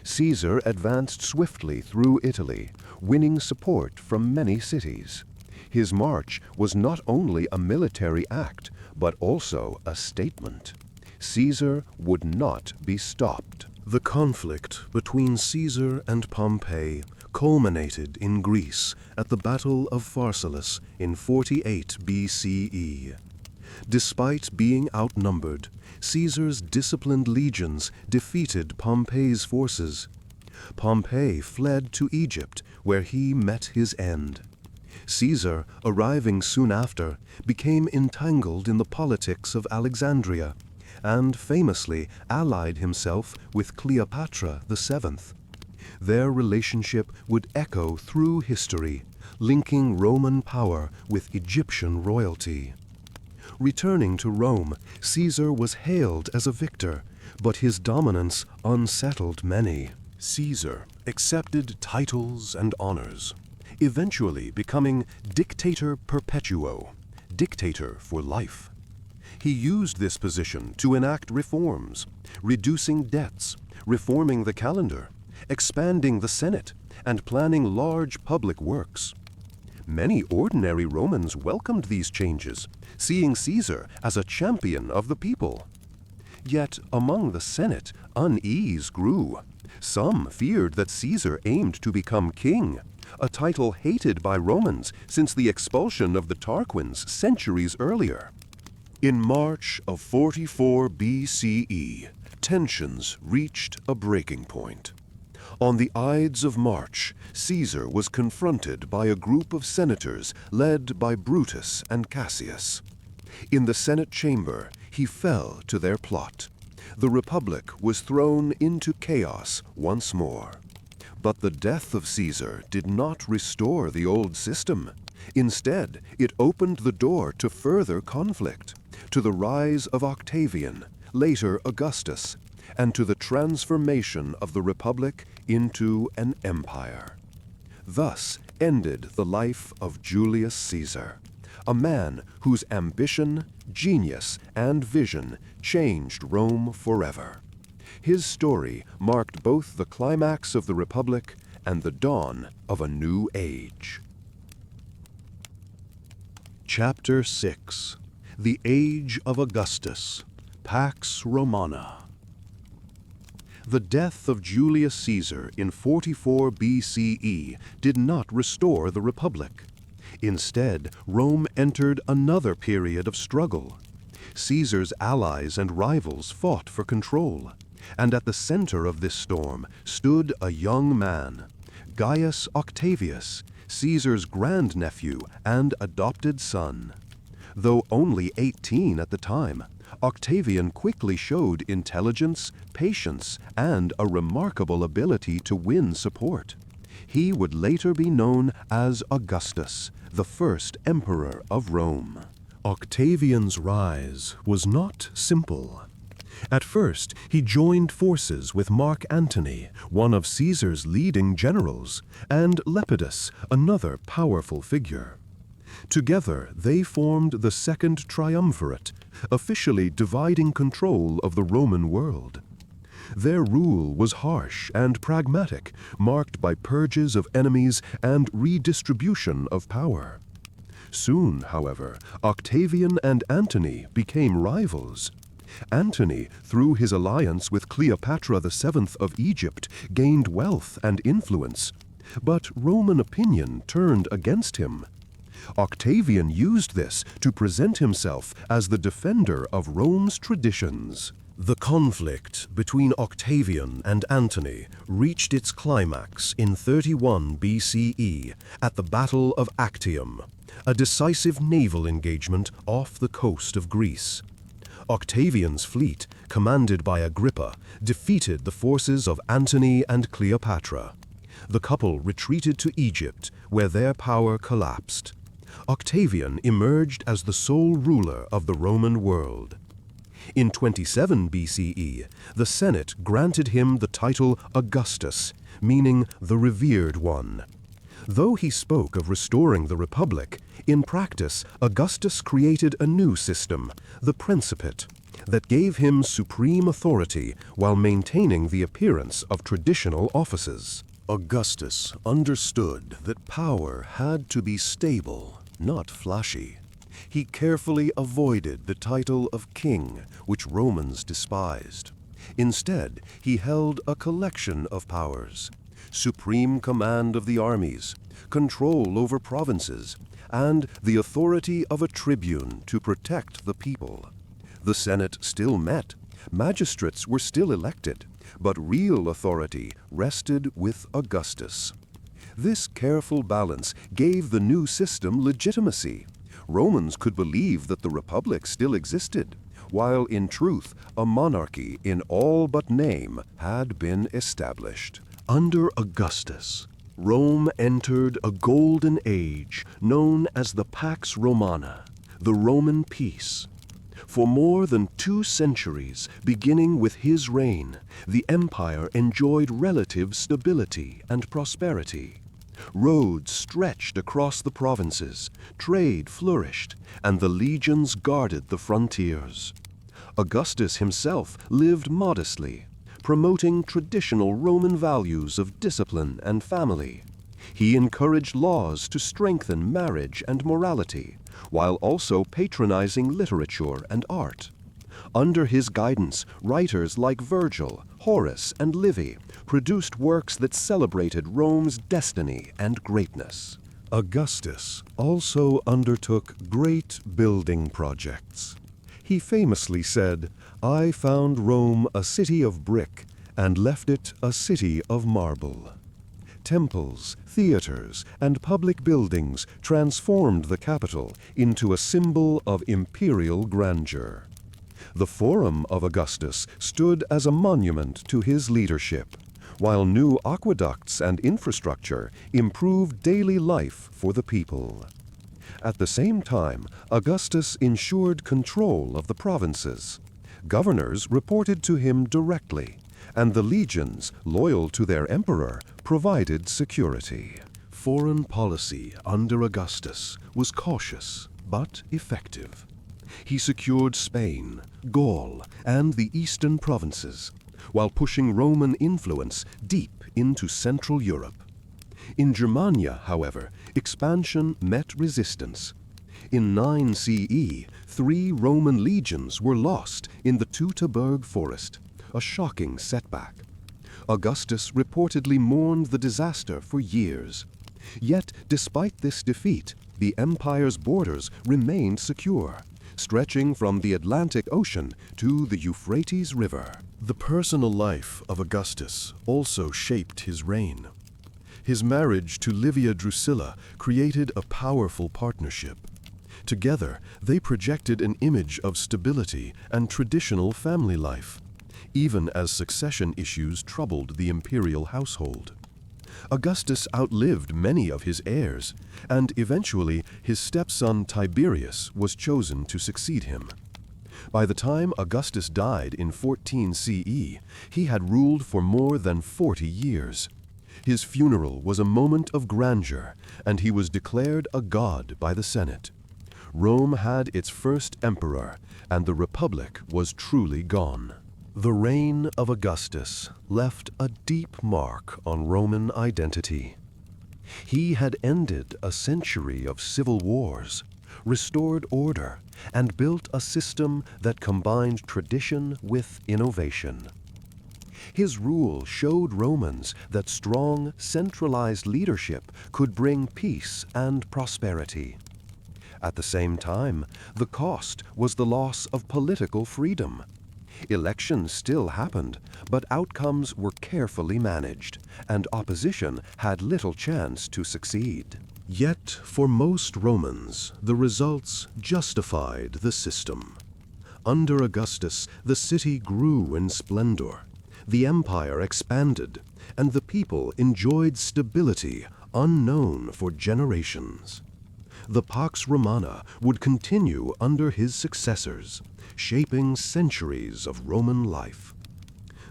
Caesar advanced swiftly through Italy, winning support from many cities. His march was not only a military act, but also a statement. Caesar would not be stopped. The conflict between Caesar and Pompey culminated in Greece at the Battle of Pharsalus in 48 BCE. Despite being outnumbered, Caesar's disciplined legions defeated Pompey's forces. Pompey fled to Egypt, where he met his end. Caesar, arriving soon after, became entangled in the politics of Alexandria, and famously allied himself with Cleopatra VII. Their relationship would echo through history, linking Roman power with Egyptian royalty. Returning to Rome, Caesar was hailed as a victor, but his dominance unsettled many. Caesar accepted titles and honors. eventually becoming Dictator Perpetuo, dictator for life. He used this position to enact reforms, reducing debts, reforming the calendar, expanding the Senate, and planning large public works. Many ordinary Romans welcomed these changes, seeing Caesar as a champion of the people. Yet among the Senate, unease grew. Some feared that Caesar aimed to become king, a title hated by Romans since the expulsion of the Tarquins centuries earlier. In March of 44 BCE, tensions reached a breaking point. On the Ides of March, Caesar was confronted by a group of senators led by Brutus and Cassius. In the Senate chamber, he fell to their plot. The Republic was thrown into chaos once more. But the death of Caesar did not restore the old system. Instead, it opened the door to further conflict, to the rise of Octavian, later Augustus, and to the transformation of the Republic into an empire. Thus ended the life of Julius Caesar, a man whose ambition, genius, and vision changed Rome forever. His story marked both the climax of the Republic and the dawn of a new age. Chapter 6: The Age of Augustus, Pax Romana. The death of Julius Caesar in 44 BCE did not restore the Republic. Instead, Rome entered another period of struggle. Caesar's allies and rivals fought for control, and at the center of this storm stood a young man, Gaius Octavius, Caesar's grandnephew and adopted son. Though only 18 at the time, Octavian quickly showed intelligence, patience, and a remarkable ability to win support. He would later be known as Augustus, the first emperor of Rome. Octavian's rise was not simple. At first, he joined forces with Mark Antony, one of Caesar's leading generals, and Lepidus, another powerful figure. Together, they formed the Second Triumvirate, officially dividing control of the Roman world. Their rule was harsh and pragmatic, marked by purges of enemies and redistribution of power. Soon, however, Octavian and Antony became rivals. Antony, through his alliance with Cleopatra VII of Egypt, gained wealth and influence, but Roman opinion turned against him. Octavian used this to present himself as the defender of Rome's traditions. The conflict between Octavian and Antony reached its climax in 31 BCE at the Battle of Actium, a decisive naval engagement off the coast of Greece. Octavian's fleet, commanded by Agrippa, defeated the forces of Antony and Cleopatra. The couple retreated to Egypt, where their power collapsed. Octavian emerged as the sole ruler of the Roman world. In 27 BCE, the Senate granted him the title Augustus, meaning the revered one. Though he spoke of restoring the Republic, in practice, Augustus created a new system, the Principate, that gave him supreme authority while maintaining the appearance of traditional offices. Augustus understood that power had to be stable, not flashy. He carefully avoided the title of king, which Romans despised. Instead, he held a collection of powers: supreme command of the armies, control over provinces, and the authority of a tribune to protect the people. The Senate still met, magistrates were still elected, but real authority rested with Augustus. This careful balance gave the new system legitimacy. Romans could believe that the Republic still existed, while in truth a monarchy in all but name had been established. Under Augustus, Rome entered a golden age known as the Pax Romana, the Roman peace. For more than 2 centuries, beginning with his reign, the empire enjoyed relative stability and prosperity. Roads stretched across the provinces, trade flourished, and the legions guarded the frontiers. Augustus himself lived modestly, promoting traditional Roman values of discipline and family. He encouraged laws to strengthen marriage and morality, while also patronizing literature and art. Under his guidance, writers like Virgil, Horace, and Livy produced works that celebrated Rome's destiny and greatness. Augustus also undertook great building projects. He famously said, "I found Rome a city of brick and left it a city of marble." Temples, theaters, and public buildings transformed the capital into a symbol of imperial grandeur. The Forum of Augustus stood as a monument to his leadership, while new aqueducts and infrastructure improved daily life for the people. At the same time, Augustus ensured control of the provinces. Governors reported to him directly, and the legions, loyal to their emperor, provided security. Foreign policy under Augustus was cautious but effective. He secured Spain, Gaul, and the eastern provinces, while pushing Roman influence deep into Central Europe. In Germania, however, expansion met resistance. In 9 CE, 3 Roman legions were lost in the Teutoburg forest, a shocking setback. Augustus reportedly mourned the disaster for years. Yet, despite this defeat, the empire's borders remained secure, stretching from the Atlantic Ocean to the Euphrates River. The personal life of Augustus also shaped his reign. His marriage to Livia Drusilla created a powerful partnership. Together, they projected an image of stability and traditional family life, even as succession issues troubled the imperial household. Augustus outlived many of his heirs, and eventually his stepson Tiberius was chosen to succeed him. By the time Augustus died in 14 CE, he had ruled for more than 40 years. His funeral was a moment of grandeur, and he was declared a god by the Senate. Rome had its first emperor, and the Republic was truly gone. The reign of Augustus left a deep mark on Roman identity. He had ended a century of civil wars, restored order, and built a system that combined tradition with innovation. His rule showed Romans that strong, centralized leadership could bring peace and prosperity. At the same time, the cost was the loss of political freedom. Elections still happened, but outcomes were carefully managed, and opposition had little chance to succeed. Yet, for most Romans, the results justified the system. Under Augustus, the city grew in splendor, the empire expanded, and the people enjoyed stability unknown for generations. The Pax Romana would continue under his successors, shaping centuries of Roman life.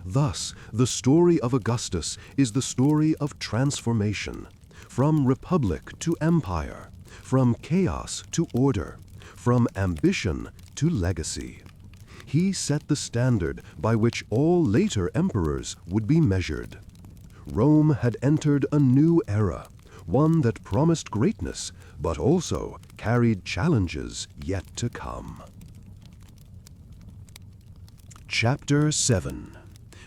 Thus, the story of Augustus is the story of transformation, from republic to empire, from chaos to order, from ambition to legacy. He set the standard by which all later emperors would be measured. Rome had entered a new era, one that promised greatness, but also carried challenges yet to come. Chapter 7.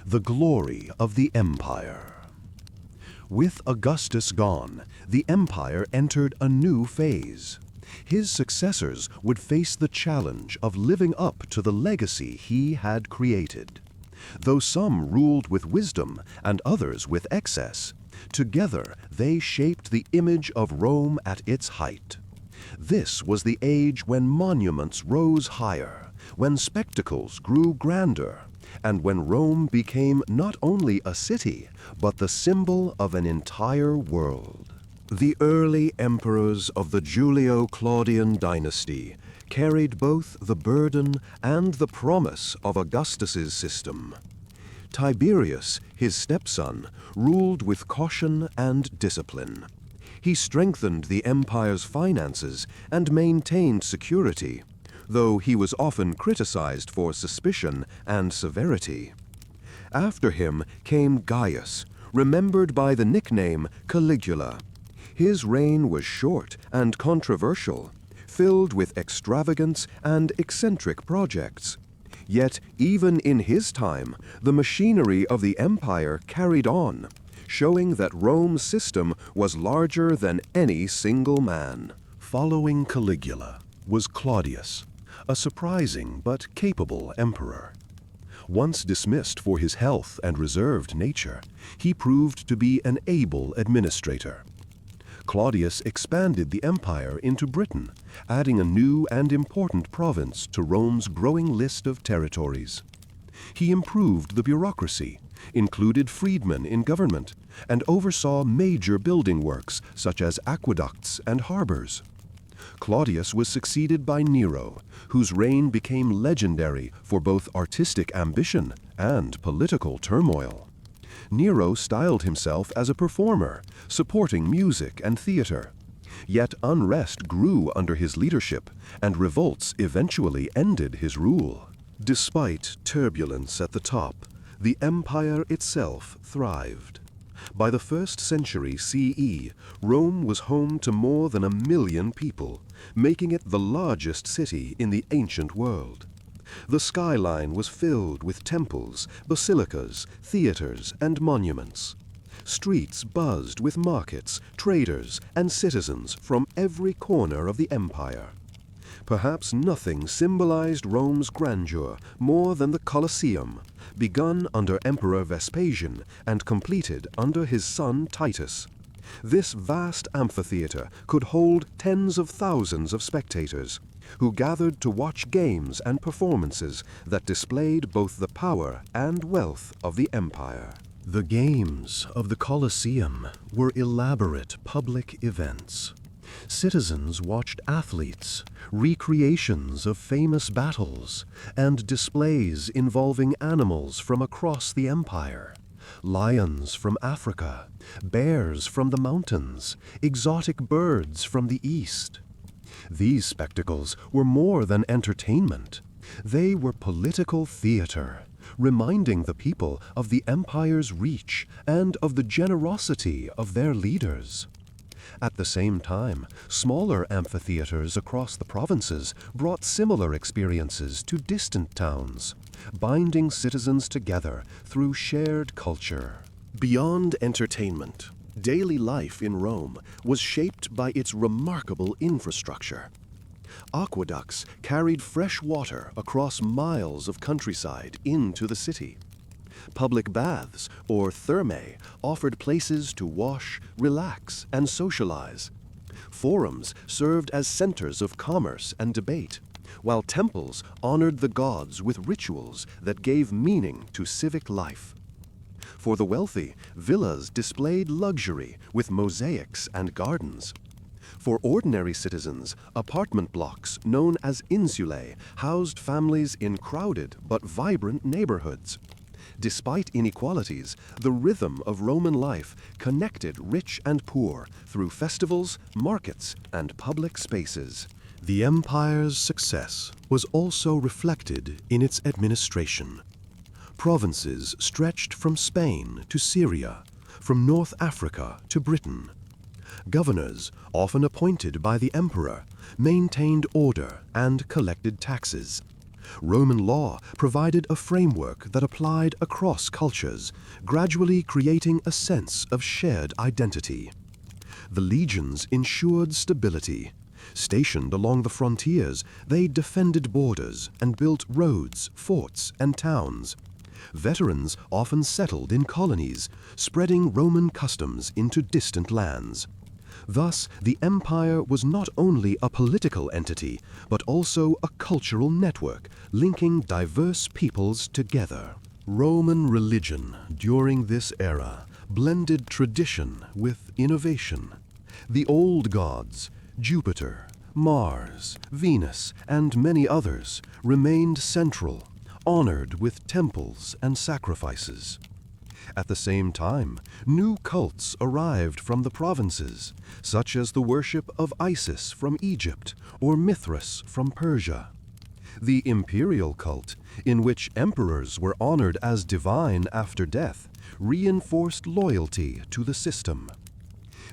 The Glory of the Empire. With Augustus gone, the empire entered a new phase. His successors would face the challenge of living up to the legacy he had created. Though some ruled with wisdom and others with excess, together they shaped the image of Rome at its height. This was the age when monuments rose higher, when spectacles grew grander, and when Rome became not only a city, but the symbol of an entire world. The early emperors of the Julio-Claudian dynasty carried both the burden and the promise of Augustus's system. Tiberius, his stepson, ruled with caution and discipline. He strengthened the empire's finances and maintained security, though he was often criticized for suspicion and severity. After him came Gaius, remembered by the nickname Caligula. His reign was short and controversial, filled with extravagance and eccentric projects. Yet, even in his time, the machinery of the empire carried on, showing that Rome's system was larger than any single man. Following Caligula was Claudius, a surprising but capable emperor. Once dismissed for his health and reserved nature, he proved to be an able administrator. Claudius expanded the empire into Britain, adding a new and important province to Rome's growing list of territories. He improved the bureaucracy, included freedmen in government, and oversaw major building works such as aqueducts and harbors. Claudius was succeeded by Nero, whose reign became legendary for both artistic ambition and political turmoil. Nero styled himself as a performer, supporting music and theater. Yet unrest grew under his leadership, and revolts eventually ended his rule. Despite turbulence at the top, the empire itself thrived. By the 1st century CE, Rome was home to more than 1 million people, making it the largest city in the ancient world. The skyline was filled with temples, basilicas, theaters, and monuments. Streets buzzed with markets, traders, and citizens from every corner of the empire. Perhaps nothing symbolized Rome's grandeur more than the Colosseum, begun under Emperor Vespasian and completed under his son Titus. This vast amphitheater could hold tens of thousands of spectators, who gathered to watch games and performances that displayed both the power and wealth of the empire. The games of the Colosseum were elaborate public events. Citizens watched athletes, recreations of famous battles, and displays involving animals from across the empire. Lions from Africa, bears from the mountains, exotic birds from the east. These spectacles were more than entertainment. They were political theater, reminding the people of the empire's reach and of the generosity of their leaders. At the same time, smaller amphitheaters across the provinces brought similar experiences to distant towns, binding citizens together through shared culture. Beyond entertainment, daily life in Rome was shaped by its remarkable infrastructure. Aqueducts carried fresh water across miles of countryside into the city. Public baths, or thermae, offered places to wash, relax, and socialize. Forums served as centers of commerce and debate, while temples honored the gods with rituals that gave meaning to civic life. For the wealthy, villas displayed luxury with mosaics and gardens. For ordinary citizens, apartment blocks known as insulae housed families in crowded but vibrant neighborhoods. Despite inequalities, the rhythm of Roman life connected rich and poor through festivals, markets, and public spaces. The empire's success was also reflected in its administration. Provinces stretched from Spain to Syria, from North Africa to Britain. Governors, often appointed by the emperor, maintained order and collected taxes. Roman law provided a framework that applied across cultures, gradually creating a sense of shared identity. The legions ensured stability. Stationed along the frontiers, they defended borders and built roads, forts, and towns. Veterans often settled in colonies, spreading Roman customs into distant lands. Thus, the empire was not only a political entity, but also a cultural network, linking diverse peoples together. Roman religion during this era blended tradition with innovation. The old gods, Jupiter, Mars, Venus, and many others, remained central, honored with temples and sacrifices. At the same time, new cults arrived from the provinces, such as the worship of Isis from Egypt or Mithras from Persia. The imperial cult, in which emperors were honored as divine after death, reinforced loyalty to the system.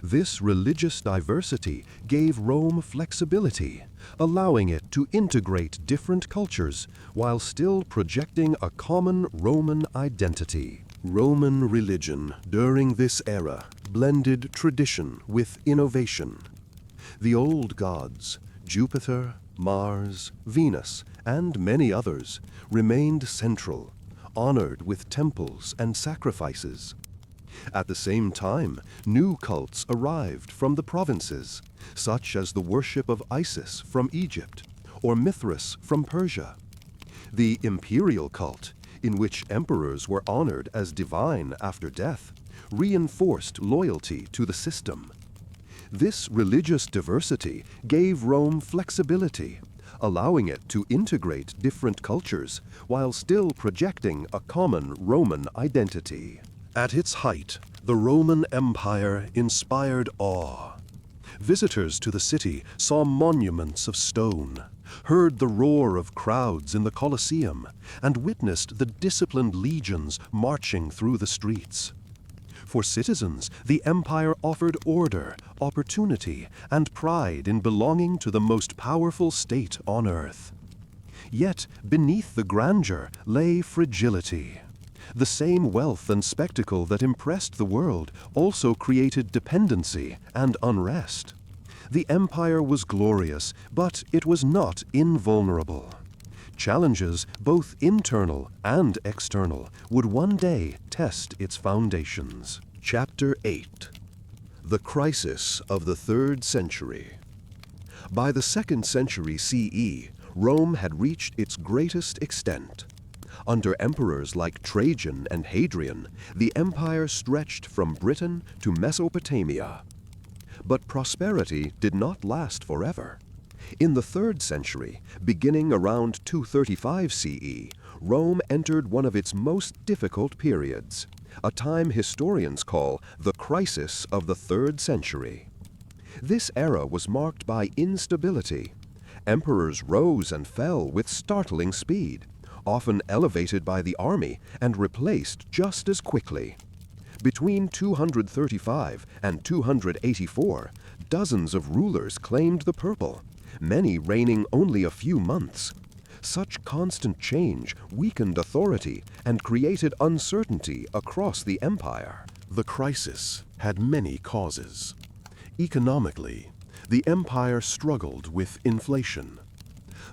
This religious diversity gave Rome flexibility, allowing it to integrate different cultures while still projecting a common Roman identity. Roman religion during this era blended tradition with innovation. The old gods, Jupiter, Mars, Venus, and many others, remained central, honored with temples and sacrifices. At the same time, new cults arrived from the provinces, such as the worship of Isis from Egypt or Mithras from Persia. The imperial cult, in which emperors were honored as divine after death, reinforced loyalty to the system. This religious diversity gave Rome flexibility, allowing it to integrate different cultures while still projecting a common Roman identity. At its height, the Roman Empire inspired awe. Visitors to the city saw monuments of stone, heard the roar of crowds in the Colosseum, and witnessed the disciplined legions marching through the streets. For citizens, the empire offered order, opportunity, and pride in belonging to the most powerful state on earth. Yet, beneath the grandeur lay fragility. The same wealth and spectacle that impressed the world also created dependency and unrest. The empire was glorious, but it was not invulnerable. Challenges, both internal and external, would one day test its foundations. Chapter 8. The Crisis of the 3rd Century. By the 2nd century CE, Rome had reached its greatest extent. Under emperors like Trajan and Hadrian, the empire stretched from Britain to Mesopotamia. But prosperity did not last forever. In the 3rd century, beginning around 235 CE, Rome entered one of its most difficult periods, a time historians call the Crisis of the 3rd Century. This era was marked by instability. Emperors rose and fell with startling speed, often elevated by the army and replaced just as quickly. Between 235 and 284, dozens of rulers claimed the purple, many reigning only a few months. Such constant change weakened authority and created uncertainty across the empire. The crisis had many causes. Economically, the empire struggled with inflation.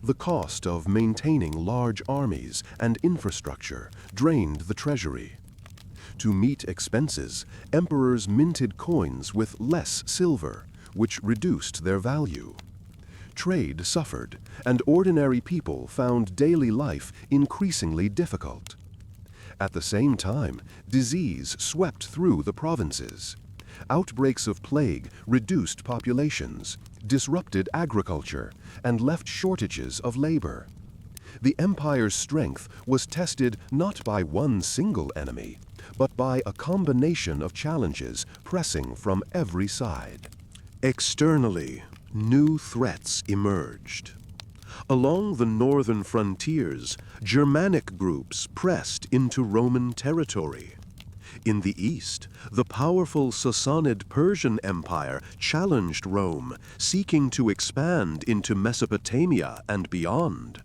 The cost of maintaining large armies and infrastructure drained the treasury. To meet expenses, emperors minted coins with less silver, which reduced their value. Trade suffered, and ordinary people found daily life increasingly difficult. At the same time, disease swept through the provinces. Outbreaks of plague reduced populations, disrupted agriculture, and left shortages of labor. The empire's strength was tested not by one single enemy, but by a combination of challenges pressing from every side. Externally, new threats emerged. Along the northern frontiers, Germanic groups pressed into Roman territory. In the east, the powerful Sassanid Persian Empire challenged Rome, seeking to expand into Mesopotamia and beyond.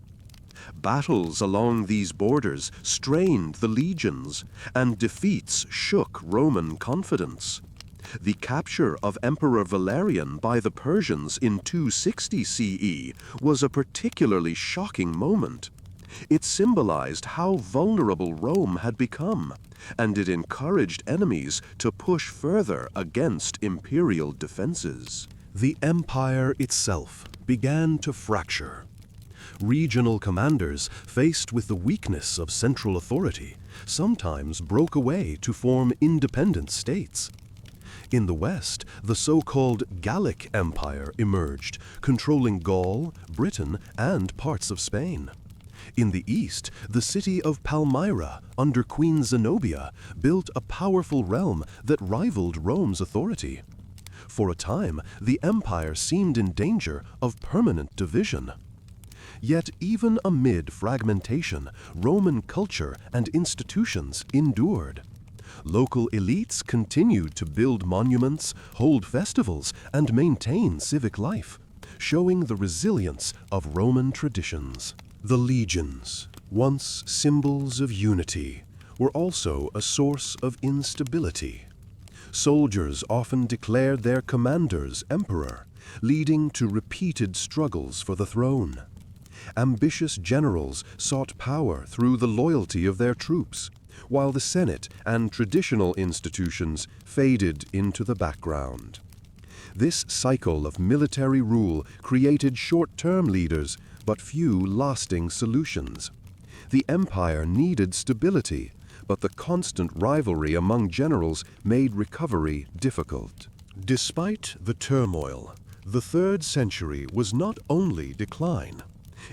Battles along these borders strained the legions, and defeats shook Roman confidence. The capture of Emperor Valerian by the Persians in 260 CE was a particularly shocking moment. It symbolized how vulnerable Rome had become, and it encouraged enemies to push further against imperial defenses. The empire itself began to fracture. Regional commanders, faced with the weakness of central authority, sometimes broke away to form independent states. In the west, the so-called Gallic Empire emerged, controlling Gaul, Britain, and parts of Spain. In the east, the city of Palmyra, under Queen Zenobia, built a powerful realm that rivaled Rome's authority. For a time, the empire seemed in danger of permanent division. Yet even amid fragmentation, Roman culture and institutions endured. Local elites continued to build monuments, hold festivals, and maintain civic life, showing the resilience of Roman traditions. The legions, once symbols of unity, were also a source of instability. Soldiers often declared their commanders emperor, leading to repeated struggles for the throne. Ambitious generals sought power through the loyalty of their troops, while the Senate and traditional institutions faded into the background. This cycle of military rule created short-term leaders, but few lasting solutions. The empire needed stability, but the constant rivalry among generals made recovery difficult. Despite the turmoil, the 3rd century was not only decline.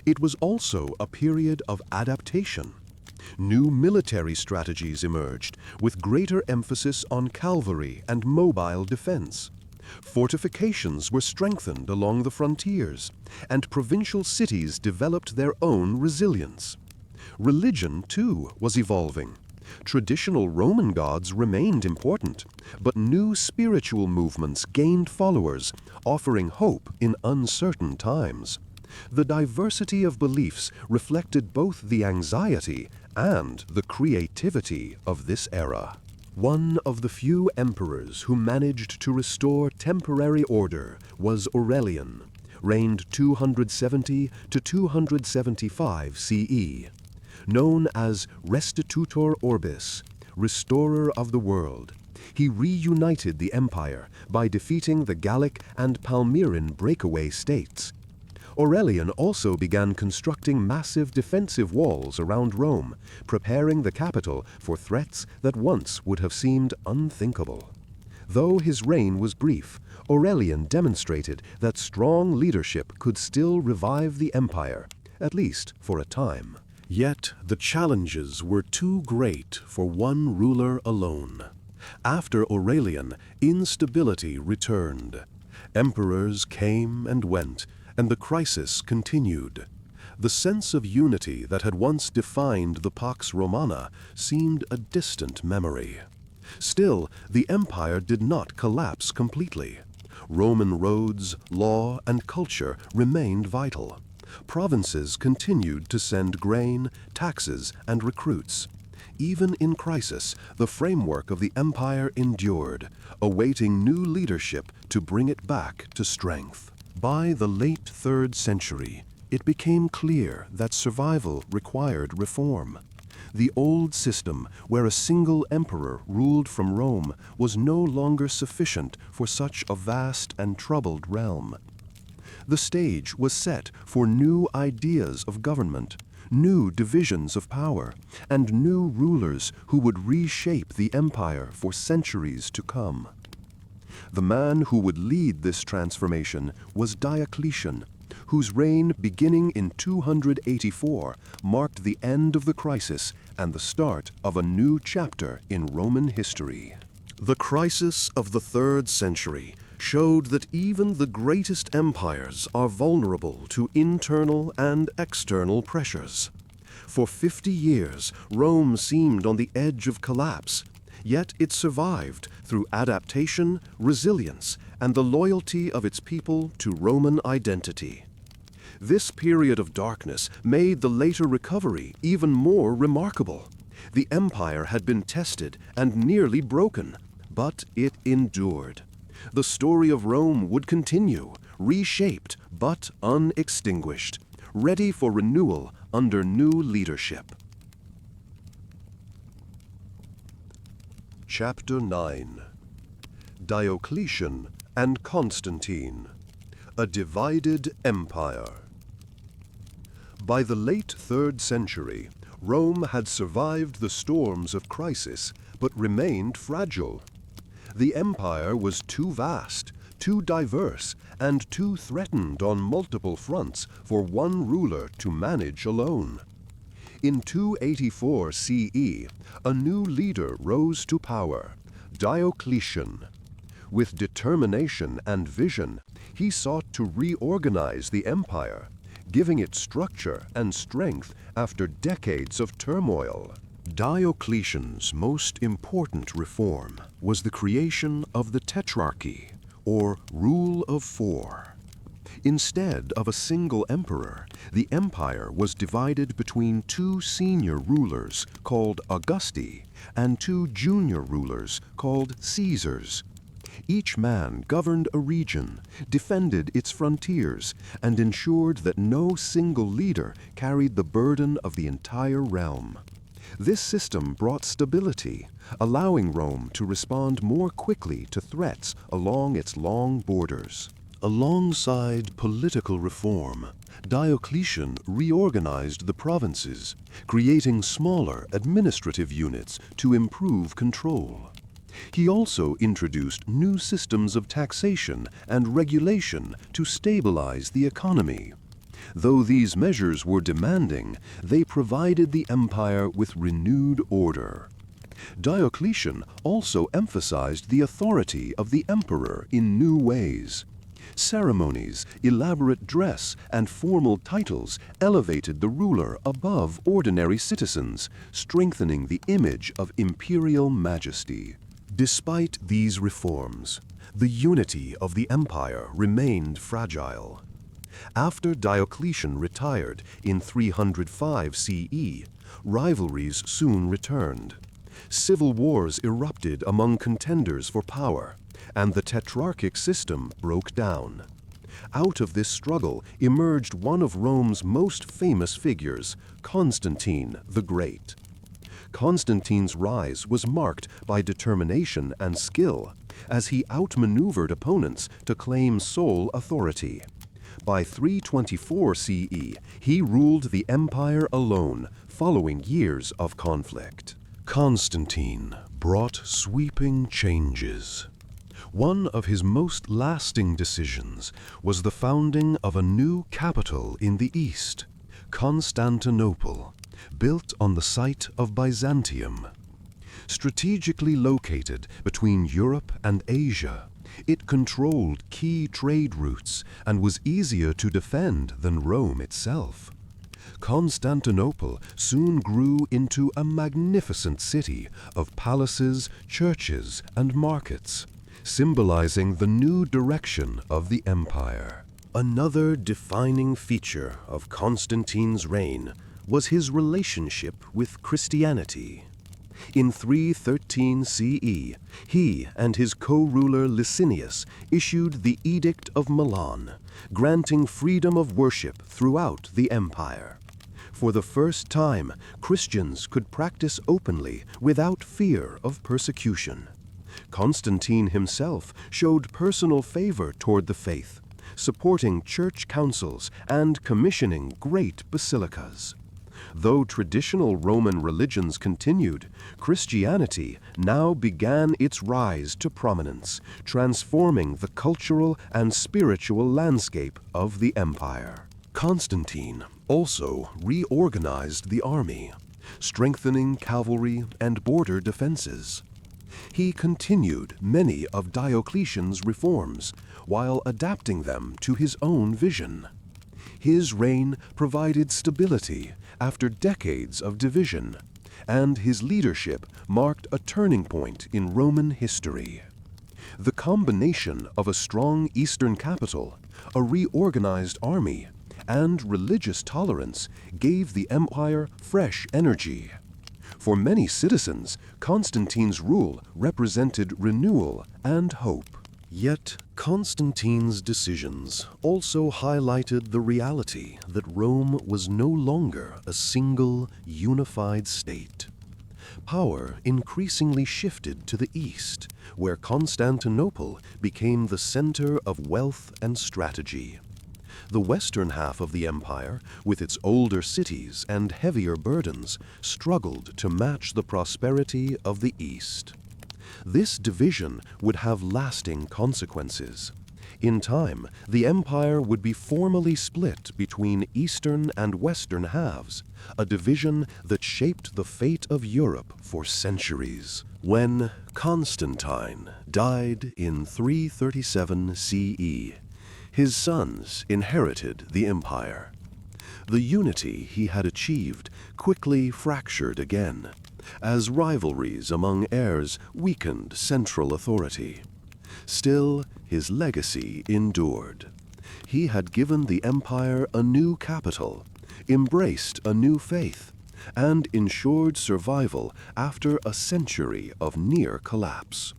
It was also a period of adaptation. New military strategies emerged, with greater emphasis on cavalry and mobile defense. Fortifications were strengthened along the frontiers, and provincial cities developed their own resilience. Religion, too, was evolving. Traditional Roman gods remained important, but new spiritual movements gained followers, offering hope in uncertain times. The diversity of beliefs reflected both the anxiety and the creativity of this era. One of the few emperors who managed to restore temporary order was Aurelian, reigned 270 to 275 CE. Known as Restitutor Orbis, restorer of the world, he reunited the empire by defeating the Gallic and Palmyrene breakaway states. Aurelian also began constructing massive defensive walls around Rome, preparing the capital for threats that once would have seemed unthinkable. Though his reign was brief, Aurelian demonstrated that strong leadership could still revive the empire, at least for a time. Yet the challenges were too great for one ruler alone. After Aurelian, instability returned. Emperors came and went, and the crisis continued. The sense of unity that had once defined the Pax Romana seemed a distant memory. Still, the empire did not collapse completely. Roman roads, law, and culture remained vital. Provinces continued to send grain, taxes, and recruits. Even in crisis, the framework of the empire endured, awaiting new leadership to bring it back to strength. By the late 3rd century, it became clear that survival required reform. The old system, where a single emperor ruled from Rome, was no longer sufficient for such a vast and troubled realm. The stage was set for new ideas of government, new divisions of power, and new rulers who would reshape the empire for centuries to come. The man who would lead this transformation was Diocletian, whose reign, beginning in 284, marked the end of the crisis and the start of a new chapter in Roman history. The crisis of the 3rd century showed that even the greatest empires are vulnerable to internal and external pressures. For 50 years, Rome seemed on the edge of collapse, yet it survived through adaptation, resilience, and the loyalty of its people to Roman identity. This period of darkness made the later recovery even more remarkable. The empire had been tested and nearly broken, but it endured. The story of Rome would continue, reshaped but unextinguished, ready for renewal under new leadership. Chapter 9. Diocletian and Constantine, a divided empire. By the late 3rd century, Rome had survived the storms of crisis, but remained fragile. The empire was too vast, too diverse, and too threatened on multiple fronts for one ruler to manage alone. In 284 CE, a new leader rose to power, Diocletian. With determination and vision, he sought to reorganize the empire, giving it structure and strength after decades of turmoil. Diocletian's most important reform was the creation of the Tetrarchy, or Rule of Four. Instead of a single emperor, the empire was divided between two senior rulers called Augusti and two junior rulers called Caesars. Each man governed a region, defended its frontiers, and ensured that no single leader carried the burden of the entire realm. This system brought stability, allowing Rome to respond more quickly to threats along its long borders. Alongside political reform, Diocletian reorganized the provinces, creating smaller administrative units to improve control. He also introduced new systems of taxation and regulation to stabilize the economy. Though these measures were demanding, they provided the empire with renewed order. Diocletian also emphasized the authority of the emperor in new ways. Ceremonies, elaborate dress, and formal titles elevated the ruler above ordinary citizens, strengthening the image of imperial majesty. Despite these reforms, the unity of the empire remained fragile. After Diocletian retired in 305 CE, rivalries soon returned. Civil wars erupted among contenders for power, and the tetrarchic system broke down. Out of this struggle emerged one of Rome's most famous figures, Constantine the Great. Constantine's rise was marked by determination and skill, as he outmaneuvered opponents to claim sole authority. By 324 CE, he ruled the empire alone, following years of conflict. Constantine brought sweeping changes. One of his most lasting decisions was the founding of a new capital in the east, Constantinople, built on the site of Byzantium. Strategically located between Europe and Asia, it controlled key trade routes and was easier to defend than Rome itself. Constantinople soon grew into a magnificent city of palaces, churches, and markets, symbolizing the new direction of the empire. Another defining feature of Constantine's reign was his relationship with Christianity. In 313 CE, he and his co-ruler Licinius issued the Edict of Milan, granting freedom of worship throughout the empire. For the first time, Christians could practice openly without fear of persecution. Constantine himself showed personal favor toward the faith, supporting church councils and commissioning great basilicas. Though traditional Roman religions continued, Christianity now began its rise to prominence, transforming the cultural and spiritual landscape of the empire. Constantine also reorganized the army, strengthening cavalry and border defenses. He continued many of Diocletian's reforms while adapting them to his own vision. His reign provided stability after decades of division, and his leadership marked a turning point in Roman history. The combination of a strong eastern capital, a reorganized army, and religious tolerance gave the empire fresh energy. For many citizens, Constantine's rule represented renewal and hope. Yet, Constantine's decisions also highlighted the reality that Rome was no longer a single, unified state. Power increasingly shifted to the east, where Constantinople became the center of wealth and strategy. The western half of the empire, with its older cities and heavier burdens, struggled to match the prosperity of the east. This division would have lasting consequences. In time, the empire would be formally split between eastern and western halves, a division that shaped the fate of Europe for centuries. When Constantine died in 337 CE, his sons inherited the empire. The unity he had achieved quickly fractured again, as rivalries among heirs weakened central authority. Still, his legacy endured. He had given the empire a new capital, embraced a new faith, and ensured survival after a century of near collapse.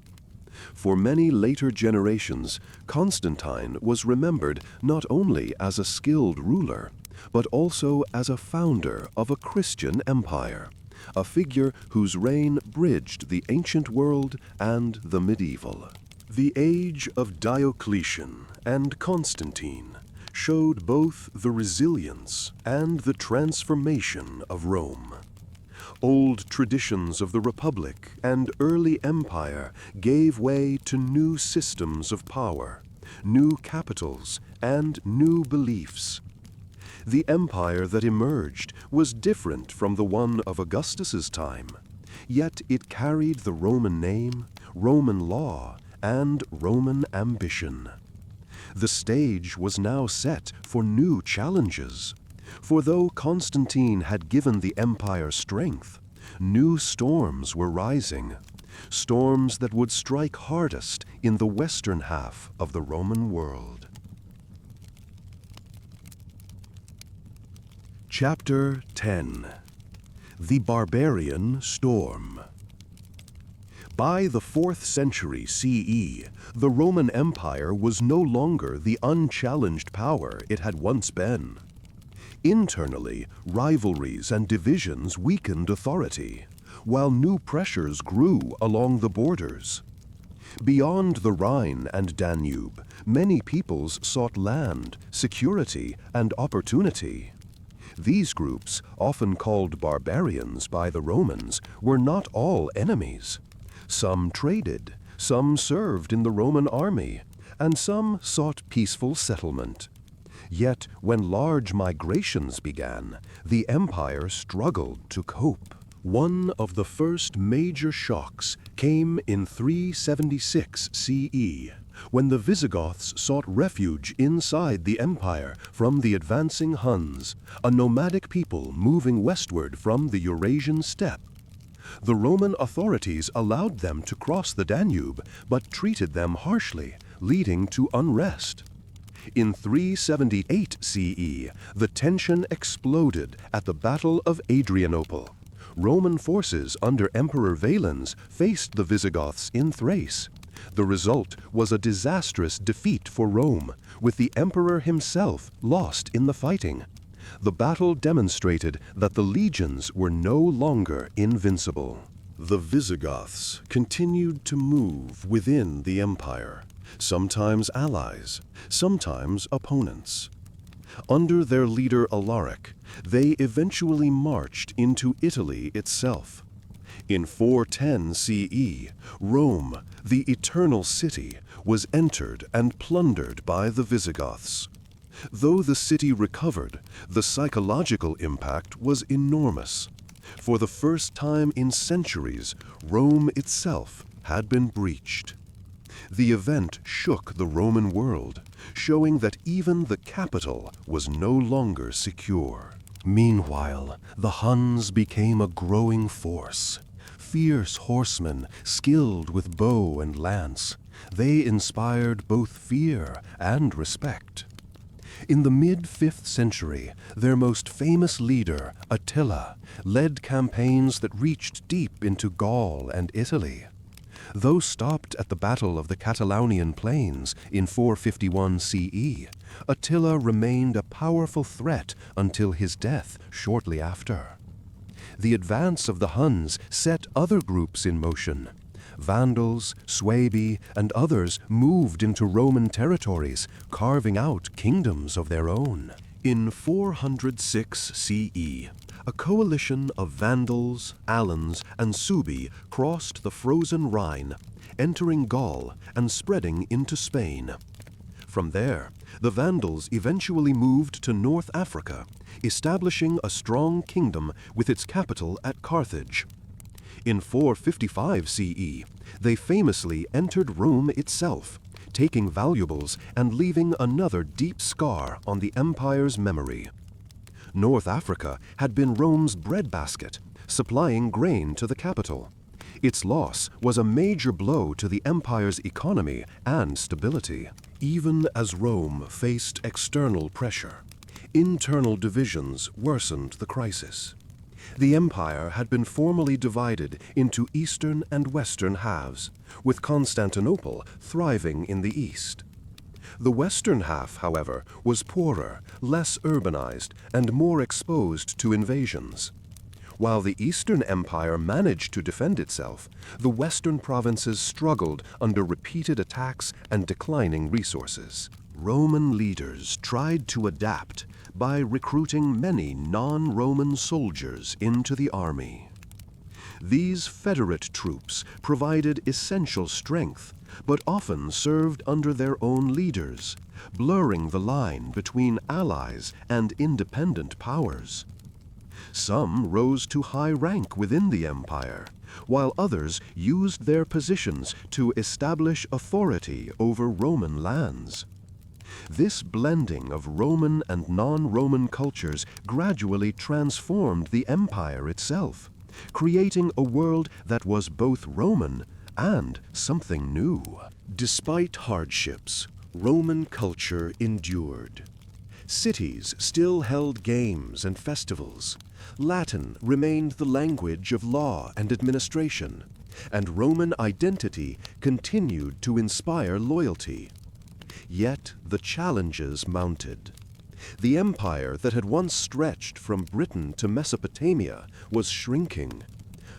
For many later generations, Constantine was remembered not only as a skilled ruler, but also as a founder of a Christian empire, a figure whose reign bridged the ancient world and the medieval. The age of Diocletian and Constantine showed both the resilience and the transformation of Rome. Old traditions of the Republic and early empire gave way to new systems of power, new capitals, and new beliefs. The empire that emerged was different from the one of Augustus's time, yet it carried the Roman name, Roman law, and Roman ambition. The stage was now set for new challenges. For though Constantine had given the empire strength, new storms were rising, storms that would strike hardest in the western half of the Roman world. Chapter 10. The Barbarian Storm. By the 4th century CE, the Roman Empire was no longer the unchallenged power it had once been. Internally, rivalries and divisions weakened authority, while new pressures grew along the borders. Beyond the Rhine and Danube, many peoples sought land, security, and opportunity. These groups, often called barbarians by the Romans, were not all enemies. Some traded, some served in the Roman army, and some sought peaceful settlement. Yet, when large migrations began, the empire struggled to cope. One of the first major shocks came in 376 CE, when the Visigoths sought refuge inside the empire from the advancing Huns, a nomadic people moving westward from the Eurasian steppe. The Roman authorities allowed them to cross the Danube, but treated them harshly, leading to unrest. In 378 CE, the tension exploded at the Battle of Adrianople. Roman forces under Emperor Valens faced the Visigoths in Thrace. The result was a disastrous defeat for Rome, with the emperor himself lost in the fighting. The battle demonstrated that the legions were no longer invincible. The Visigoths continued to move within the empire, sometimes allies, sometimes opponents. Under their leader Alaric, they eventually marched into Italy itself. In 410 CE, Rome, the Eternal City, was entered and plundered by the Visigoths. Though the city recovered, the psychological impact was enormous. For the first time in centuries, Rome itself had been breached. The event shook the Roman world, showing that even the capital was no longer secure. Meanwhile, the Huns became a growing force. Fierce horsemen, skilled with bow and lance, they inspired both fear and respect. In the mid-5th century, their most famous leader, Attila, led campaigns that reached deep into Gaul and Italy. Though stopped at the Battle of the Catalaunian Plains in 451 CE, Attila remained a powerful threat until his death shortly after. The advance of the Huns set other groups in motion. Vandals, Suebi, and others moved into Roman territories, carving out kingdoms of their own. In 406 CE, a coalition of Vandals, Alans, and Suebi crossed the frozen Rhine, entering Gaul and spreading into Spain. From there, the Vandals eventually moved to North Africa, establishing a strong kingdom with its capital at Carthage. In 455 CE, they famously entered Rome itself, taking valuables and leaving another deep scar on the empire's memory. North Africa had been Rome's breadbasket, supplying grain to the capital. Its loss was a major blow to the empire's economy and stability. Even as Rome faced external pressure, internal divisions worsened the crisis. The empire had been formally divided into eastern and western halves, with Constantinople thriving in the east. The western half, however, was poorer, less urbanized, and more exposed to invasions. While the Eastern Empire managed to defend itself, the western provinces struggled under repeated attacks and declining resources. Roman leaders tried to adapt by recruiting many non-Roman soldiers into the army. These federate troops provided essential strength, but often served under their own leaders, blurring the line between allies and independent powers. Some rose to high rank within the empire, while others used their positions to establish authority over Roman lands. This blending of Roman and non-Roman cultures gradually transformed the empire itself, creating a world that was both Roman and something new. Despite hardships, Roman culture endured. Cities still held games and festivals. Latin remained the language of law and administration, and Roman identity continued to inspire loyalty. Yet the challenges mounted. The empire that had once stretched from Britain to Mesopotamia was shrinking.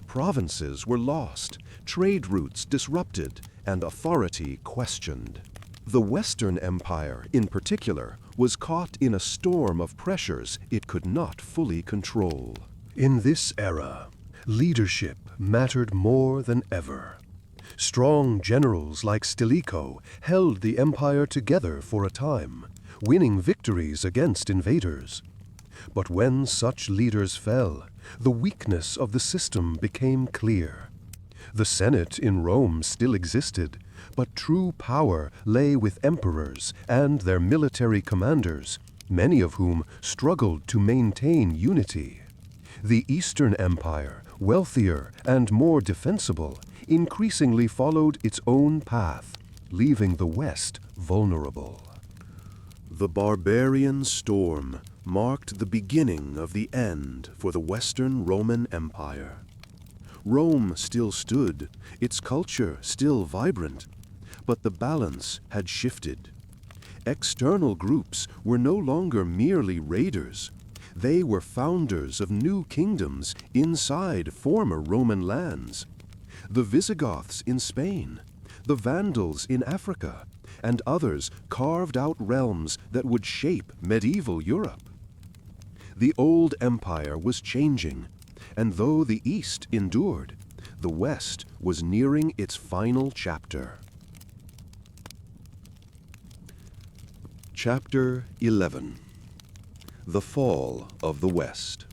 Provinces were lost, trade routes disrupted, and authority questioned. The Western Empire, in particular, was caught in a storm of pressures it could not fully control. In this era, leadership mattered more than ever. Strong generals like Stilicho held the empire together for a time, winning victories against invaders. But when such leaders fell, the weakness of the system became clear. The Senate in Rome still existed, but true power lay with emperors and their military commanders, many of whom struggled to maintain unity. The Eastern Empire, wealthier and more defensible, increasingly followed its own path, leaving the West vulnerable. The barbarian storm marked the beginning of the end for the Western Roman Empire. Rome still stood, its culture still vibrant, but the balance had shifted. External groups were no longer merely raiders. They were founders of new kingdoms inside former Roman lands. The Visigoths in Spain, the Vandals in Africa, and others carved out realms that would shape medieval Europe. The old empire was changing, and though the East endured, the West was nearing its final chapter. Chapter 11. The Fall of the West.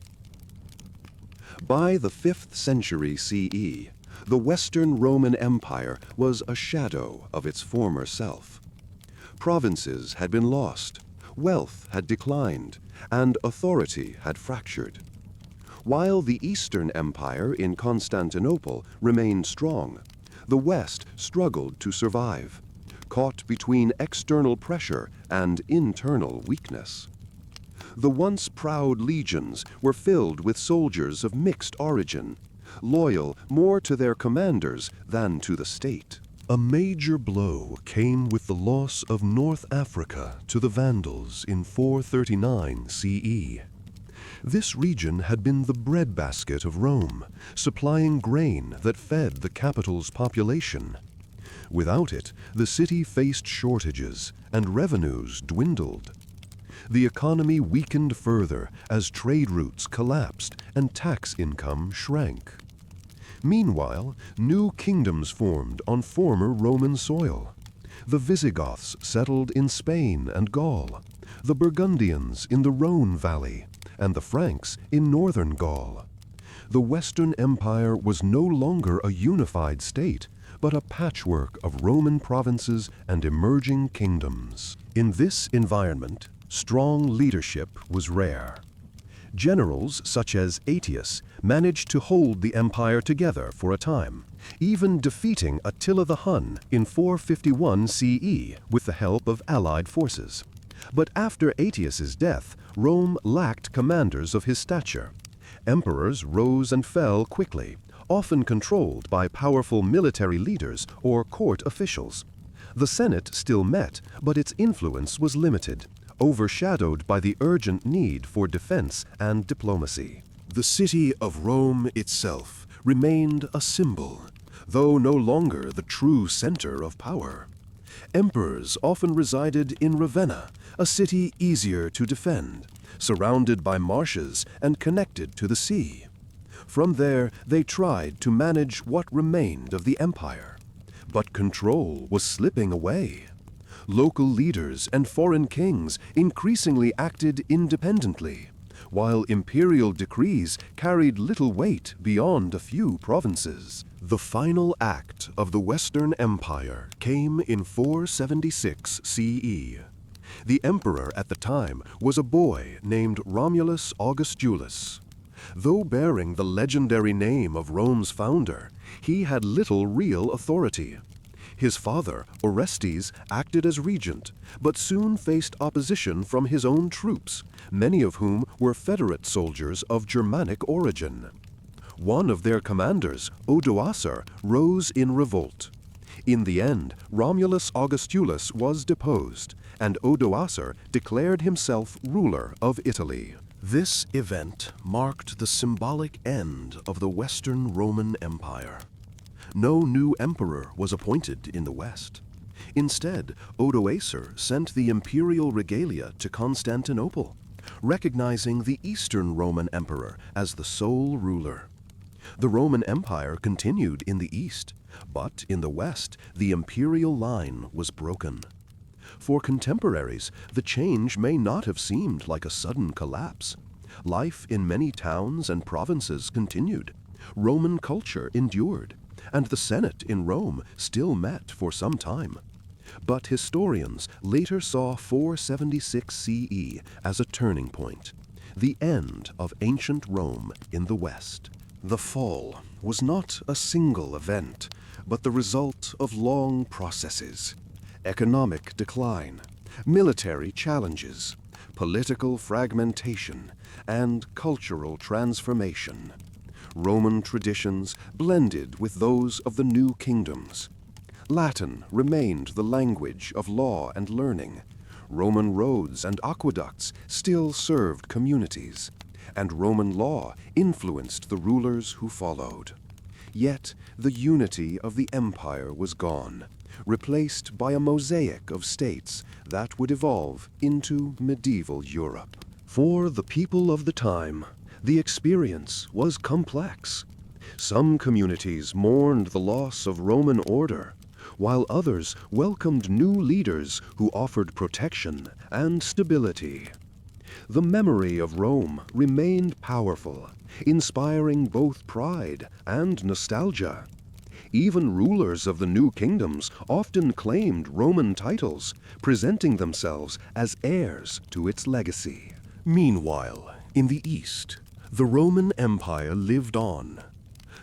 By the 5th century CE, the Western Roman Empire was a shadow of its former self. Provinces had been lost, wealth had declined, and authority had fractured. While the Eastern Empire in Constantinople remained strong, the West struggled to survive, caught between external pressure and internal weakness. The once proud legions were filled with soldiers of mixed origin, loyal more to their commanders than to the state. A major blow came with the loss of North Africa to the Vandals in 439 CE. This region had been the breadbasket of Rome, supplying grain that fed the capital's population. Without it, the city faced shortages and revenues dwindled. The economy weakened further as trade routes collapsed and tax income shrank. Meanwhile, new kingdoms formed on former Roman soil. The Visigoths settled in Spain and Gaul, the Burgundians in the Rhone Valley, and the Franks in northern Gaul. The Western Empire was no longer a unified state, but a patchwork of Roman provinces and emerging kingdoms. In this environment, strong leadership was rare. Generals such as Aetius managed to hold the empire together for a time, even defeating Attila the Hun in 451 CE with the help of allied forces. But after Aetius's death, Rome lacked commanders of his stature. Emperors rose and fell quickly, often controlled by powerful military leaders or court officials. The Senate still met, but its influence was limited, overshadowed by the urgent need for defense and diplomacy. The city of Rome itself remained a symbol, though no longer the true center of power. Emperors often resided in Ravenna, a city easier to defend, surrounded by marshes and connected to the sea. From there, they tried to manage what remained of the empire. But control was slipping away. Local leaders and foreign kings increasingly acted independently, while imperial decrees carried little weight beyond a few provinces. The final act of the Western Empire came in 476 CE. The emperor at the time was a boy named Romulus Augustulus. Though bearing the legendary name of Rome's founder, he had little real authority. His father, Orestes, acted as regent, but soon faced opposition from his own troops, many of whom were Federate soldiers of Germanic origin. One of their commanders, Odoacer, rose in revolt. In the end, Romulus Augustulus was deposed, and Odoacer declared himself ruler of Italy. This event marked the symbolic end of the Western Roman Empire. No new emperor was appointed in the West. Instead, Odoacer sent the imperial regalia to Constantinople, recognizing the Eastern Roman emperor as the sole ruler. The Roman Empire continued in the East, but in the West, the imperial line was broken. For contemporaries, the change may not have seemed like a sudden collapse. Life in many towns and provinces continued. Roman culture endured, and the Senate in Rome still met for some time. But historians later saw 476 CE as a turning point, the end of ancient Rome in the West. The fall was not a single event, but the result of long processes: economic decline, military challenges, political fragmentation, and cultural transformation. Roman traditions blended with those of the new kingdoms. Latin remained the language of law and learning. Roman roads and aqueducts still served communities, and Roman law influenced the rulers who followed. Yet the unity of the empire was gone, replaced by a mosaic of states that would evolve into medieval Europe. For the people of the time, the experience was complex. Some communities mourned the loss of Roman order, while others welcomed new leaders who offered protection and stability. The memory of Rome remained powerful, inspiring both pride and nostalgia. Even rulers of the new kingdoms often claimed Roman titles, presenting themselves as heirs to its legacy. Meanwhile, in the East, the Roman Empire lived on.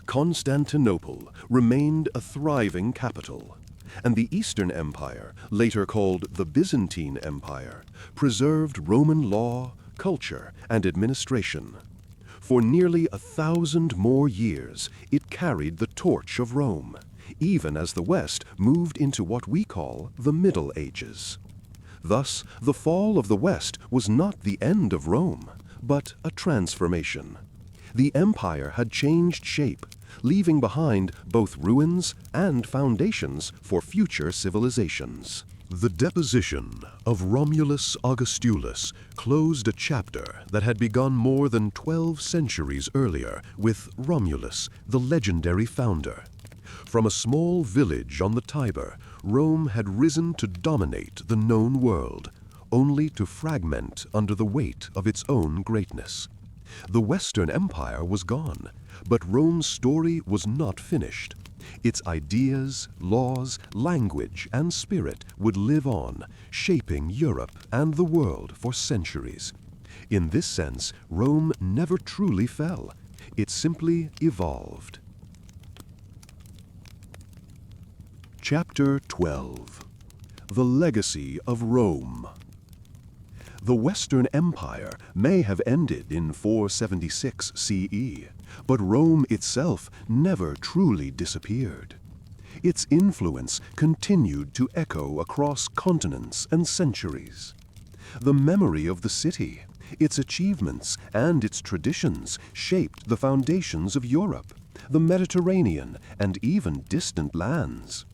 Constantinople remained a thriving capital, and the Eastern Empire, later called the Byzantine Empire, preserved Roman law, culture, and administration. For nearly 1,000 more years, it carried the torch of Rome, even as the West moved into what we call the Middle Ages. Thus, the fall of the West was not the end of Rome, but a transformation. The empire had changed shape, leaving behind both ruins and foundations for future civilizations. The deposition of Romulus Augustulus closed a chapter that had begun more than 12 centuries earlier with Romulus, the legendary founder. From a small village on the Tiber, Rome had risen to dominate the known world, only to fragment under the weight of its own greatness. The Western Empire was gone, but Rome's story was not finished. Its ideas, laws, language, and spirit would live on, shaping Europe and the world for centuries. In this sense, Rome never truly fell. It simply evolved. Chapter 12. The Legacy of Rome. The Western Empire may have ended in 476 CE, but Rome itself never truly disappeared. Its influence continued to echo across continents and centuries. The memory of the city, its achievements, and its traditions shaped the foundations of Europe, the Mediterranean, and even distant lands.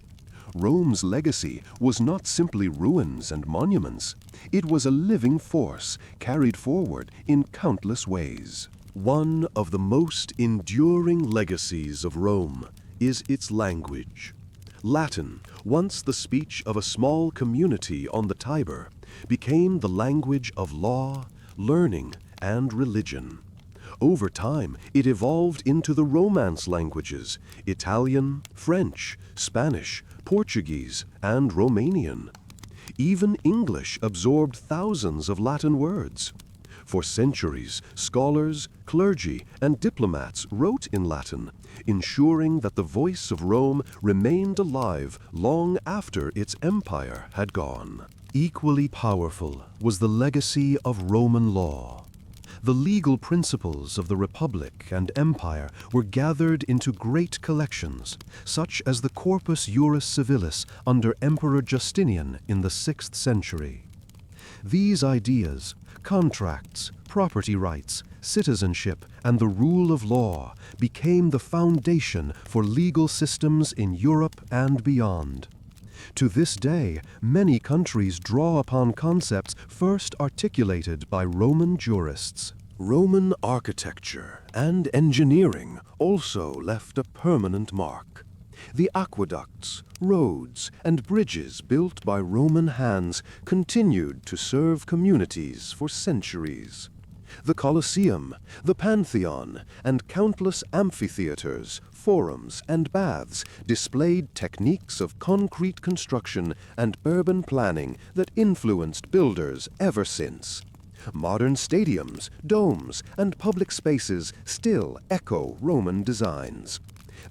Rome's legacy was not simply ruins and monuments. It was a living force carried forward in countless ways. One of the most enduring legacies of Rome is its language. Latin, once the speech of a small community on the Tiber, became the language of law, learning, and religion. Over time, it evolved into the Romance languages: Italian, French, Spanish, Portuguese, and Romanian. Even English absorbed thousands of Latin words. For centuries, scholars, clergy, and diplomats wrote in Latin, ensuring that the voice of Rome remained alive long after its empire had gone. Equally powerful was the legacy of Roman law. The legal principles of the Republic and Empire were gathered into great collections, such as the Corpus Juris Civilis under Emperor Justinian in the 6th century. These ideas, contracts, property rights, citizenship, and the rule of law, became the foundation for legal systems in Europe and beyond. To this day, many countries draw upon concepts first articulated by Roman jurists. Roman architecture and engineering also left a permanent mark. The aqueducts, roads, and bridges built by Roman hands continued to serve communities for centuries. The Colosseum, the Pantheon, and countless amphitheaters, forums, and baths displayed techniques of concrete construction and urban planning that influenced builders ever since. Modern stadiums, domes, and public spaces still echo Roman designs.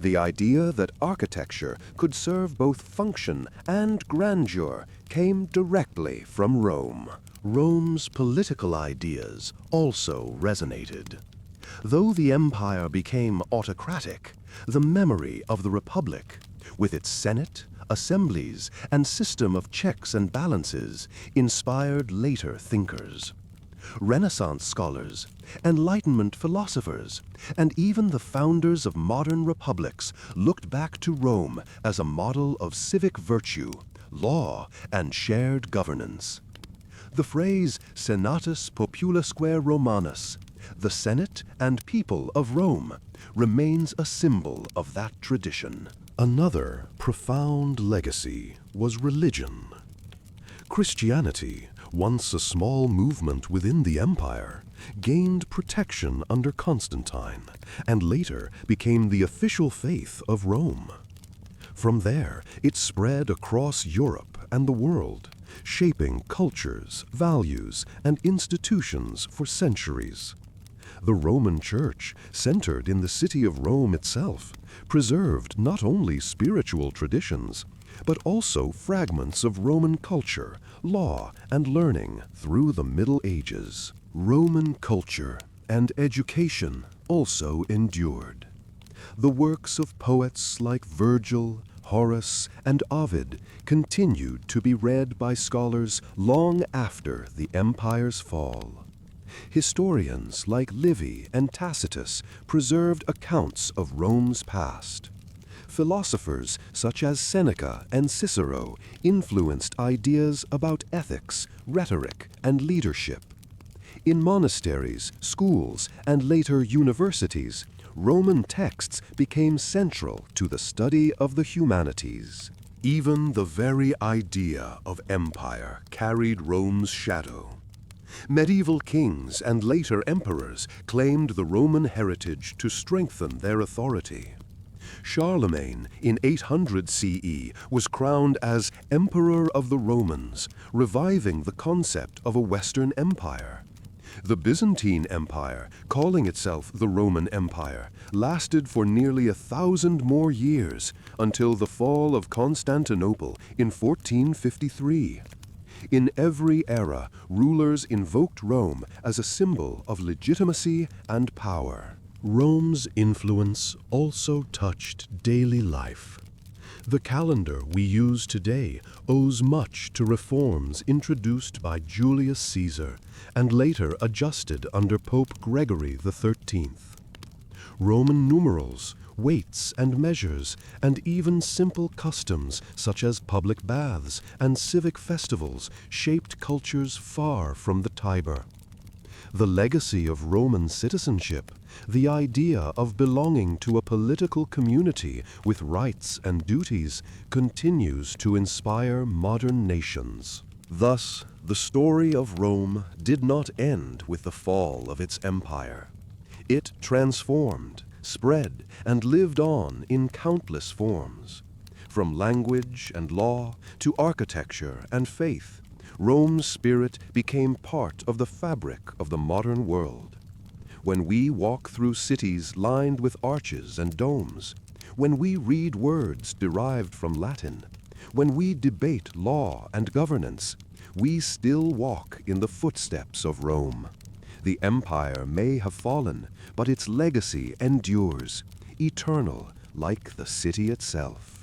The idea that architecture could serve both function and grandeur came directly from Rome. Rome's political ideas also resonated. Though the empire became autocratic, the memory of the Republic, with its Senate, assemblies, and system of checks and balances, inspired later thinkers. Renaissance scholars, Enlightenment philosophers, and even the founders of modern republics looked back to Rome as a model of civic virtue, law, and shared governance. The phrase Senatus Populusque Romanus, the Senate and people of Rome, remains a symbol of that tradition. Another profound legacy was religion. Christianity, once a small movement within the empire, gained protection under Constantine and later became the official faith of Rome. From there, it spread across Europe and the world, shaping cultures, values, and institutions for centuries. The Roman Church, centered in the city of Rome itself, preserved not only spiritual traditions, but also fragments of Roman culture, law, and learning through the Middle Ages. Roman culture and education also endured. The works of poets like Virgil, Horace, and Ovid continued to be read by scholars long after the empire's fall. Historians like Livy and Tacitus preserved accounts of Rome's past. Philosophers such as Seneca and Cicero influenced ideas about ethics, rhetoric, and leadership. In monasteries, schools, and later universities, Roman texts became central to the study of the humanities. Even the very idea of empire carried Rome's shadow. Medieval kings and later emperors claimed the Roman heritage to strengthen their authority. Charlemagne, in 800 CE, was crowned as Emperor of the Romans, reviving the concept of a Western empire. The Byzantine Empire, calling itself the Roman Empire, lasted for nearly 1,000 more years until the fall of Constantinople in 1453. In every era, rulers invoked Rome as a symbol of legitimacy and power. Rome's influence also touched daily life. The calendar we use today owes much to reforms introduced by Julius Caesar and later adjusted under Pope Gregory XIII. Roman numerals, weights and measures, and even simple customs such as public baths and civic festivals shaped cultures far from the Tiber. The legacy of Roman citizenship, the idea of belonging to a political community with rights and duties, continues to inspire modern nations. Thus, the story of Rome did not end with the fall of its empire. It transformed, spread, and lived on in countless forms. From language and law to architecture and faith, Rome's spirit became part of the fabric of the modern world. When we walk through cities lined with arches and domes, when we read words derived from Latin, when we debate law and governance, we still walk in the footsteps of Rome. The empire may have fallen, but its legacy endures, eternal like the city itself.